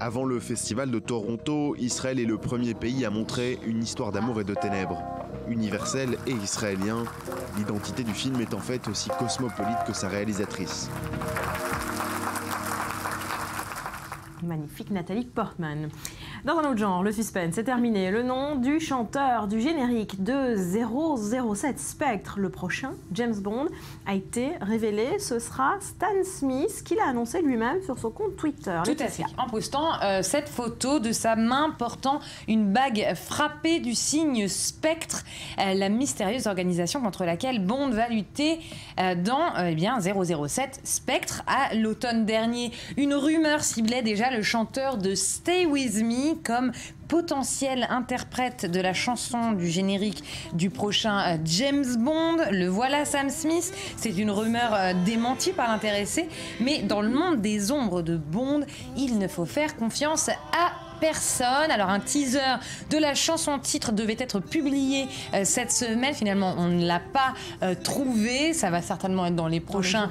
Avant le festival de Toronto, Israël est le premier pays à montrer une histoire d'amour et de ténèbres. Universel et israélien, l'identité du film est en fait aussi cosmopolite que sa réalisatrice. Magnifique Nathalie Portman. Dans un autre genre, le suspense est terminé. Le nom du chanteur du générique de 007 Spectre, le prochain James Bond, a été révélé. Ce sera Stan Smith, qui l'a annoncé lui-même sur son compte Twitter. Tout à fait, en postant cette photo de sa main portant une bague frappée du signe Spectre, la mystérieuse organisation contre laquelle Bond va lutter dans 007 Spectre. À l'automne dernier, une rumeur ciblait déjà le chanteur de Stay With Me comme potentiel interprète de la chanson du générique du prochain James Bond. Le voilà, Sam Smith. C'est une rumeur démentie par l'intéressé, mais dans le monde des ombres de Bond, il ne faut faire confiance à personne. Alors un teaser de la chanson titre devait être publié cette semaine. Finalement, on ne l'a pas trouvé. Ça va certainement être dans les prochains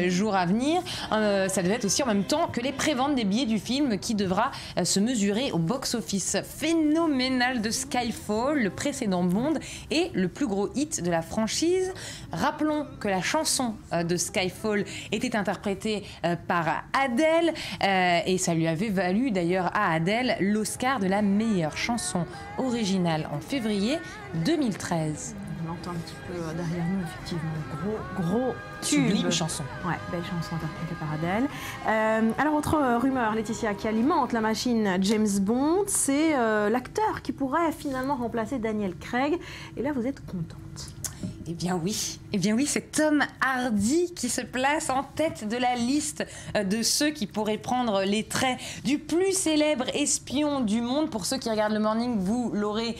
jours à venir. Ça devait être aussi en même temps que les préventes des billets du film qui devra se mesurer au box-office phénoménal de Skyfall, le précédent Bond et le plus gros hit de la franchise. Rappelons que la chanson de Skyfall était interprétée par Adele et ça lui avait valu d'ailleurs à Adele l'Oscar de la meilleure chanson originale en février 2013. On l'entend un petit peu derrière nous, effectivement. Gros tube. Sublime chanson. Ouais, belle chanson interprétée par Adele. Alors, autre rumeur, Laetitia, qui alimente la machine James Bond, c'est l'acteur qui pourrait finalement remplacer Daniel Craig. Et là, vous êtes contente. Eh bien oui, c'est Tom Hardy qui se place en tête de la liste de ceux qui pourraient prendre les traits du plus célèbre espion du monde. Pour ceux qui regardent le Morning, vous l'aurez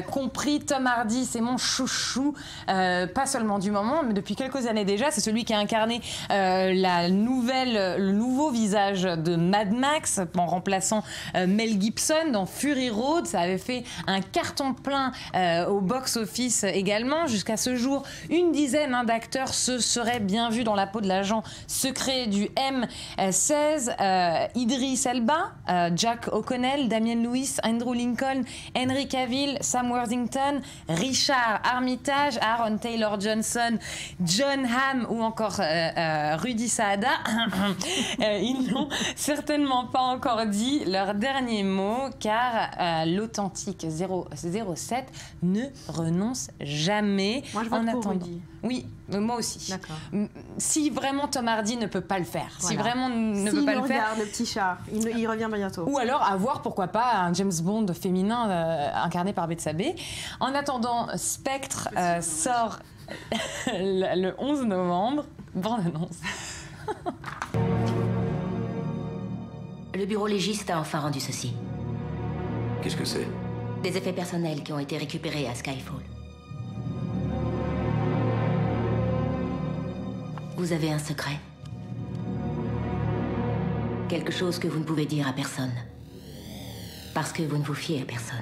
compris, Tom Hardy, c'est mon chouchou, pas seulement du moment, mais depuis quelques années déjà. C'est celui qui a incarné le nouveau visage de Mad Max en remplaçant Mel Gibson dans Fury Road. Ça avait fait un carton plein au box-office également. Jusqu'à ce jour, une dizaine d'acteurs se seraient bien vus dans la peau de l'agent secret du M16. Idris Elba, Jack O'Connell, Damien Lewis, Andrew Lincoln, Henry Cavill, Sam Worthington, Richard Armitage, Aaron Taylor Johnson, John Hamm ou encore Rudy Saada. Ils n'ont certainement pas encore dit leur dernier mot car l'authentique 007 ne renonce jamais. Moi, je vote pour Rudy. Oui, moi aussi. D'accord. Si vraiment Tom Hardy ne peut pas le faire, voilà. si vraiment ne peut pas le faire, regarde le petit chat, il revient bientôt. Ou alors avoir, pourquoi pas, un James Bond féminin incarné par Betsabé. En attendant, Spectre sort le 11 novembre. Bande-annonce. Le bureau légiste a enfin rendu ceci. Qu'est-ce que c'est? Des effets personnels qui ont été récupérés à Skyfall. Vous avez un secret. Quelque chose que vous ne pouvez dire à personne. Parce que vous ne vous fiez à personne.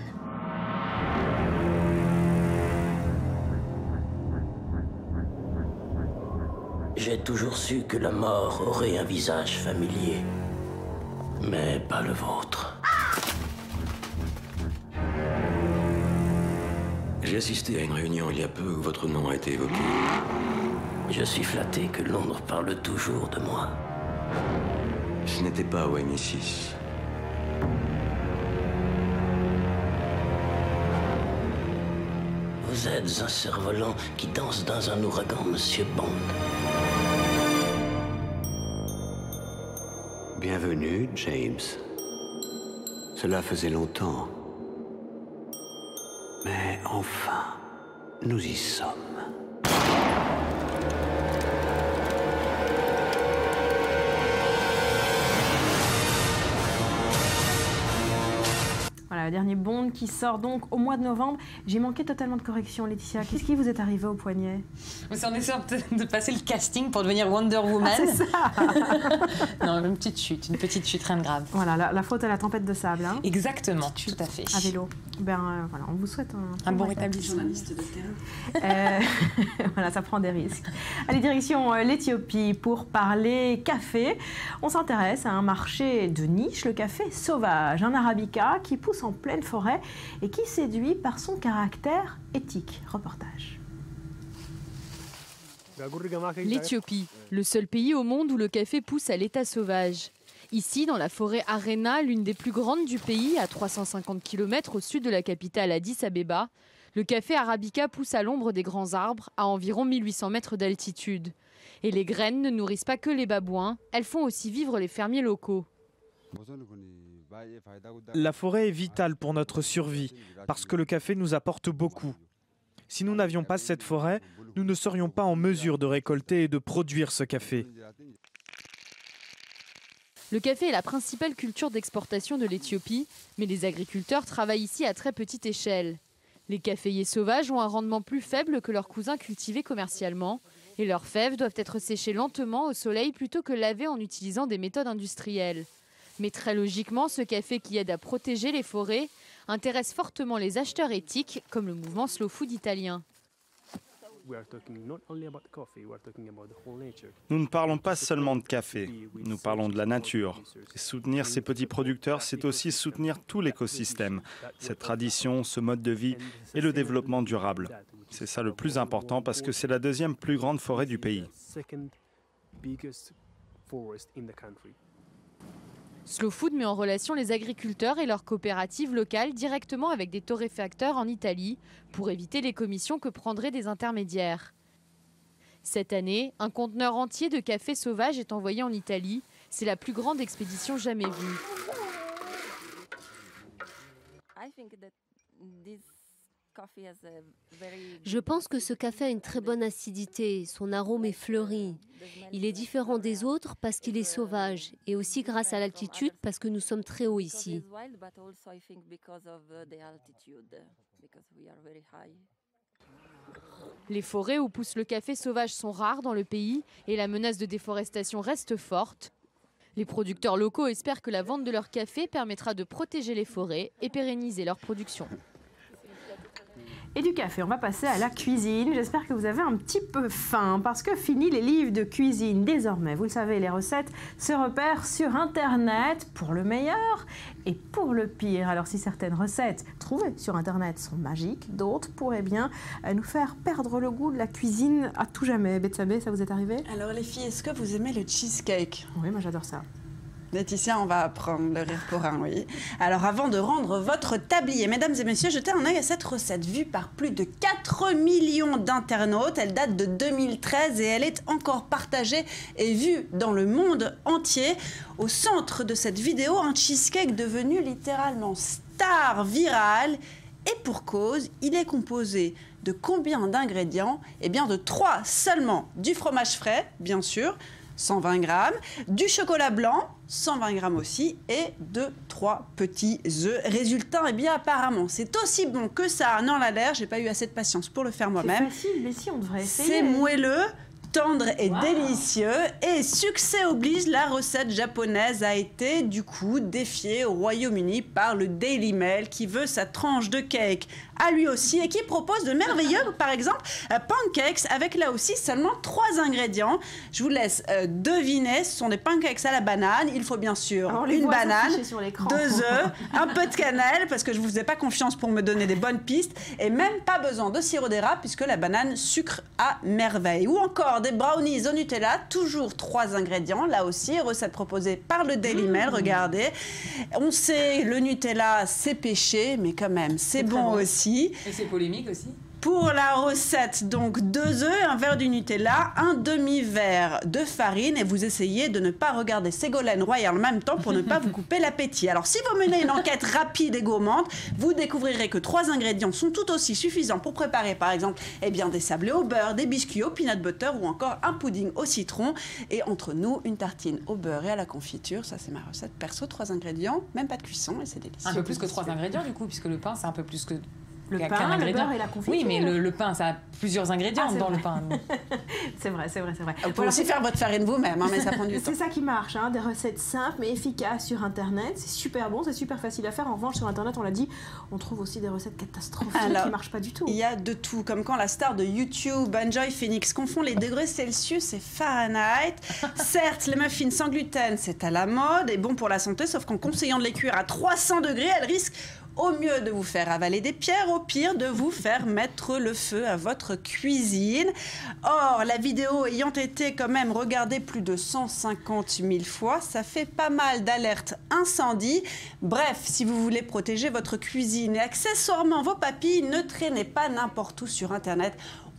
J'ai toujours su que la mort aurait un visage familier. Mais pas le vôtre. J'ai assisté à une réunion il y a peu où votre nom a été évoqué. Je suis flatté que Londres parle toujours de moi. Ce n'était pas Wayne 6. Vous êtes un cerf-volant qui danse dans un ouragan, Monsieur Bond. Bienvenue, James. Cela faisait longtemps. Mais enfin, nous y sommes. Voilà, le dernier Bond qui sort donc au mois de novembre. J'ai manqué totalement de correction, Laetitia. Qu'est-ce qui vous est arrivé au poignet? On essaie de passer le casting pour devenir Wonder Woman. Ah, c'est ça. Non, une petite chute, rien de grave. Voilà, la faute à la tempête de sable. Hein. Exactement, tout à fait. À vélo. Voilà, on vous souhaite un bon rétablissement. Journaliste de terrain. Voilà, ça prend des risques. Allez, direction l'Éthiopie pour parler café. On s'intéresse à un marché de niche, le café sauvage, un arabica qui pousse en pleine forêt et qui séduit par son caractère éthique. Reportage. L'Éthiopie, le seul pays au monde où le café pousse à l'état sauvage. Ici, dans la forêt Arena, l'une des plus grandes du pays, à 350 km au sud de la capitale Addis Abeba, le café arabica pousse à l'ombre des grands arbres, à environ 1800 mètres d'altitude. Et les graines ne nourrissent pas que les babouins, elles font aussi vivre les fermiers locaux. La forêt est vitale pour notre survie, parce que le café nous apporte beaucoup. Si nous n'avions pas cette forêt, nous ne serions pas en mesure de récolter et de produire ce café. Le café est la principale culture d'exportation de l'Éthiopie, mais les agriculteurs travaillent ici à très petite échelle. Les caféiers sauvages ont un rendement plus faible que leurs cousins cultivés commercialement, et leurs fèves doivent être séchées lentement au soleil plutôt que lavées en utilisant des méthodes industrielles. Mais très logiquement, ce café qui aide à protéger les forêts intéresse fortement les acheteurs éthiques, comme le mouvement Slow Food italien. Nous ne parlons pas seulement de café, nous parlons de la nature. Et soutenir ces petits producteurs, c'est aussi soutenir tout l'écosystème, cette tradition, ce mode de vie et le développement durable. C'est ça le plus important parce que c'est la deuxième plus grande forêt du pays. Slow Food met en relation les agriculteurs et leurs coopératives locales directement avec des torréfacteurs en Italie pour éviter les commissions que prendraient des intermédiaires. Cette année, un conteneur entier de café sauvage est envoyé en Italie. C'est la plus grande expédition jamais vue. Je pense que ce café a une très bonne acidité, son arôme est fleuri. Il est différent des autres parce qu'il est sauvage et aussi grâce à l'altitude parce que nous sommes très haut ici. Les forêts où pousse le café sauvage sont rares dans le pays et la menace de déforestation reste forte. Les producteurs locaux espèrent que la vente de leur café permettra de protéger les forêts et pérenniser leur production. Et du café, on va passer à la cuisine. J'espère que vous avez un petit peu faim parce que fini les livres de cuisine. Désormais, vous le savez, les recettes se repèrent sur Internet pour le meilleur et pour le pire. Alors si certaines recettes trouvées sur Internet sont magiques, d'autres pourraient bien nous faire perdre le goût de la cuisine à tout jamais. Betsabé, ça vous est arrivé? Alors les filles, est-ce que vous aimez le cheesecake? Oui, moi j'adore ça. Laetitia, on va apprendre le rire pour un, oui. Alors, avant de rendre votre tablier, mesdames et messieurs, jetez un œil à cette recette vue par plus de 4 millions d'internautes. Elle date de 2013 et elle est encore partagée et vue dans le monde entier. Au centre de cette vidéo, un cheesecake devenu littéralement star virale. Et pour cause, il est composé de combien d'ingrédients? Eh bien, de 3 seulement. Du fromage frais, bien sûr, 120 grammes, du chocolat blanc, 120 grammes aussi, et 3 petits œufs. Résultat, eh bien apparemment, c'est aussi bon que ça. Non, la l'air, j'ai pas eu assez de patience pour le faire moi-même. C'est facile, mais si, on devrait essayer. C'est moelleux, tendre et délicieux. Et succès oblige, la recette japonaise a été du coup défiée au Royaume-Uni par le Daily Mail qui veut sa tranche de cake à lui aussi et qui propose de merveilleux, par exemple, pancakes avec là aussi seulement 3 ingrédients. Je vous laisse deviner, ce sont des pancakes à la banane. Il faut bien sûr une banane, 2 œufs, un peu de cannelle parce que je ne vous faisais pas confiance pour me donner des bonnes pistes et même pas besoin de sirop d'érable puisque la banane sucre à merveille. Ou encore des brownies au Nutella, toujours 3 ingrédients, là aussi, recette proposée par le Daily Mail, regardez. On sait, le Nutella, c'est péché, mais quand même, c'est bon aussi. Et c'est polémique aussi. Pour la recette, donc 2 œufs, un verre de Nutella, un demi-verre de farine et vous essayez de ne pas regarder Ségolène Royal en même temps pour ne pas vous couper l'appétit. Alors si vous menez une enquête rapide et gourmande, vous découvrirez que 3 ingrédients sont tout aussi suffisants pour préparer par exemple des sablés au beurre, des biscuits au peanut butter ou encore un pudding au citron. Et entre nous, une tartine au beurre et à la confiture, ça c'est ma recette perso, 3 ingrédients, même pas de cuisson et c'est délicieux. Un peu plus que 3 ingrédients du coup, puisque le pain c'est un peu plus que... Le pain, le beurre et la confiture. Oui, mais le pain, ça a plusieurs ingrédients dans le pain. C'est vrai. Vous pouvez aussi faire votre farine vous-même, mais ça prend du temps. C'est ça qui marche, des recettes simples mais efficaces sur Internet. C'est super bon, c'est super facile à faire. En revanche, sur Internet, on l'a dit, on trouve aussi des recettes catastrophiques qui ne marchent pas du tout. Il y a de tout, comme quand la star de YouTube, Enjoy Phoenix, confond les degrés Celsius et Fahrenheit. Certes, les muffins sans gluten, c'est à la mode et bon pour la santé, sauf qu'en conseillant de les cuire à 300 degrés, elles risquent au mieux de vous faire avaler des pierres, au pire de vous faire mettre le feu à votre cuisine. Or, la vidéo ayant été quand même regardée plus de 150 000 fois, ça fait pas mal d'alertes incendie. Bref, si vous voulez protéger votre cuisine et accessoirement vos papilles, ne traînez pas n'importe où sur Internet.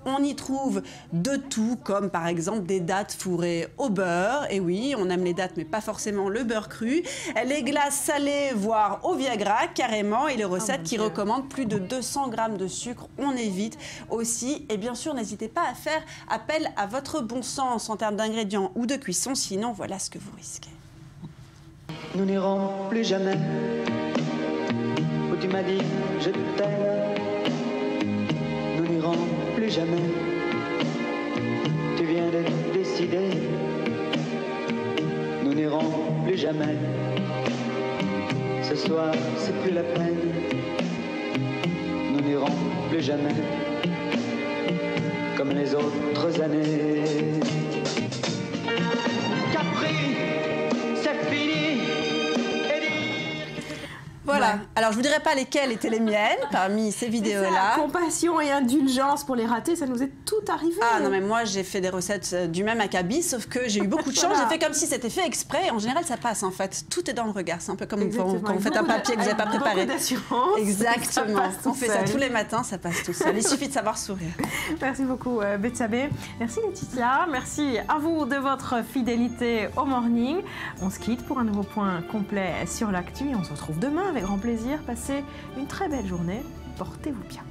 On y trouve de tout, comme par exemple des dattes fourrées au beurre. Et oui, on aime les dattes, mais pas forcément le beurre cru. Les glaces salées, voire au Viagra, carrément. Et les recettes qui recommandent plus de 200 grammes de sucre, on évite aussi. Et bien sûr, n'hésitez pas à faire appel à votre bon sens en termes d'ingrédients ou de cuisson. Sinon, voilà ce que vous risquez. Nous n'irons plus jamais où tu m'as dit je t'aime. Nous n'irons plus jamais. Tu viens de décider. Nous n'irons plus jamais. Ce soir, c'est plus la peine. Nous n'irons plus jamais comme les autres années. Capri, c'est fini. Voilà. Alors, je vous dirai pas lesquelles étaient les miennes parmi ces vidéos-là. Compassion et indulgence pour les ratés, ça nous est tout arrivé. Ah non, mais moi, j'ai fait des recettes du même acabit, sauf que j'ai eu beaucoup de chance. J'ai fait comme si c'était fait exprès. En général, ça passe, en fait. Tout est dans le regard. C'est un peu comme quand vous faites un papier que vous n'avez pas préparé. Exactement. On fait ça tous les matins, ça passe tout seul. Il suffit de savoir sourire. Merci beaucoup, Bethsabée. Merci, Laetitia. Merci à vous de votre fidélité au Morning. On se quitte pour un nouveau point complet sur l'actu et on se retrouve demain avec grand plaisir. Passez une très belle journée. Portez-vous bien.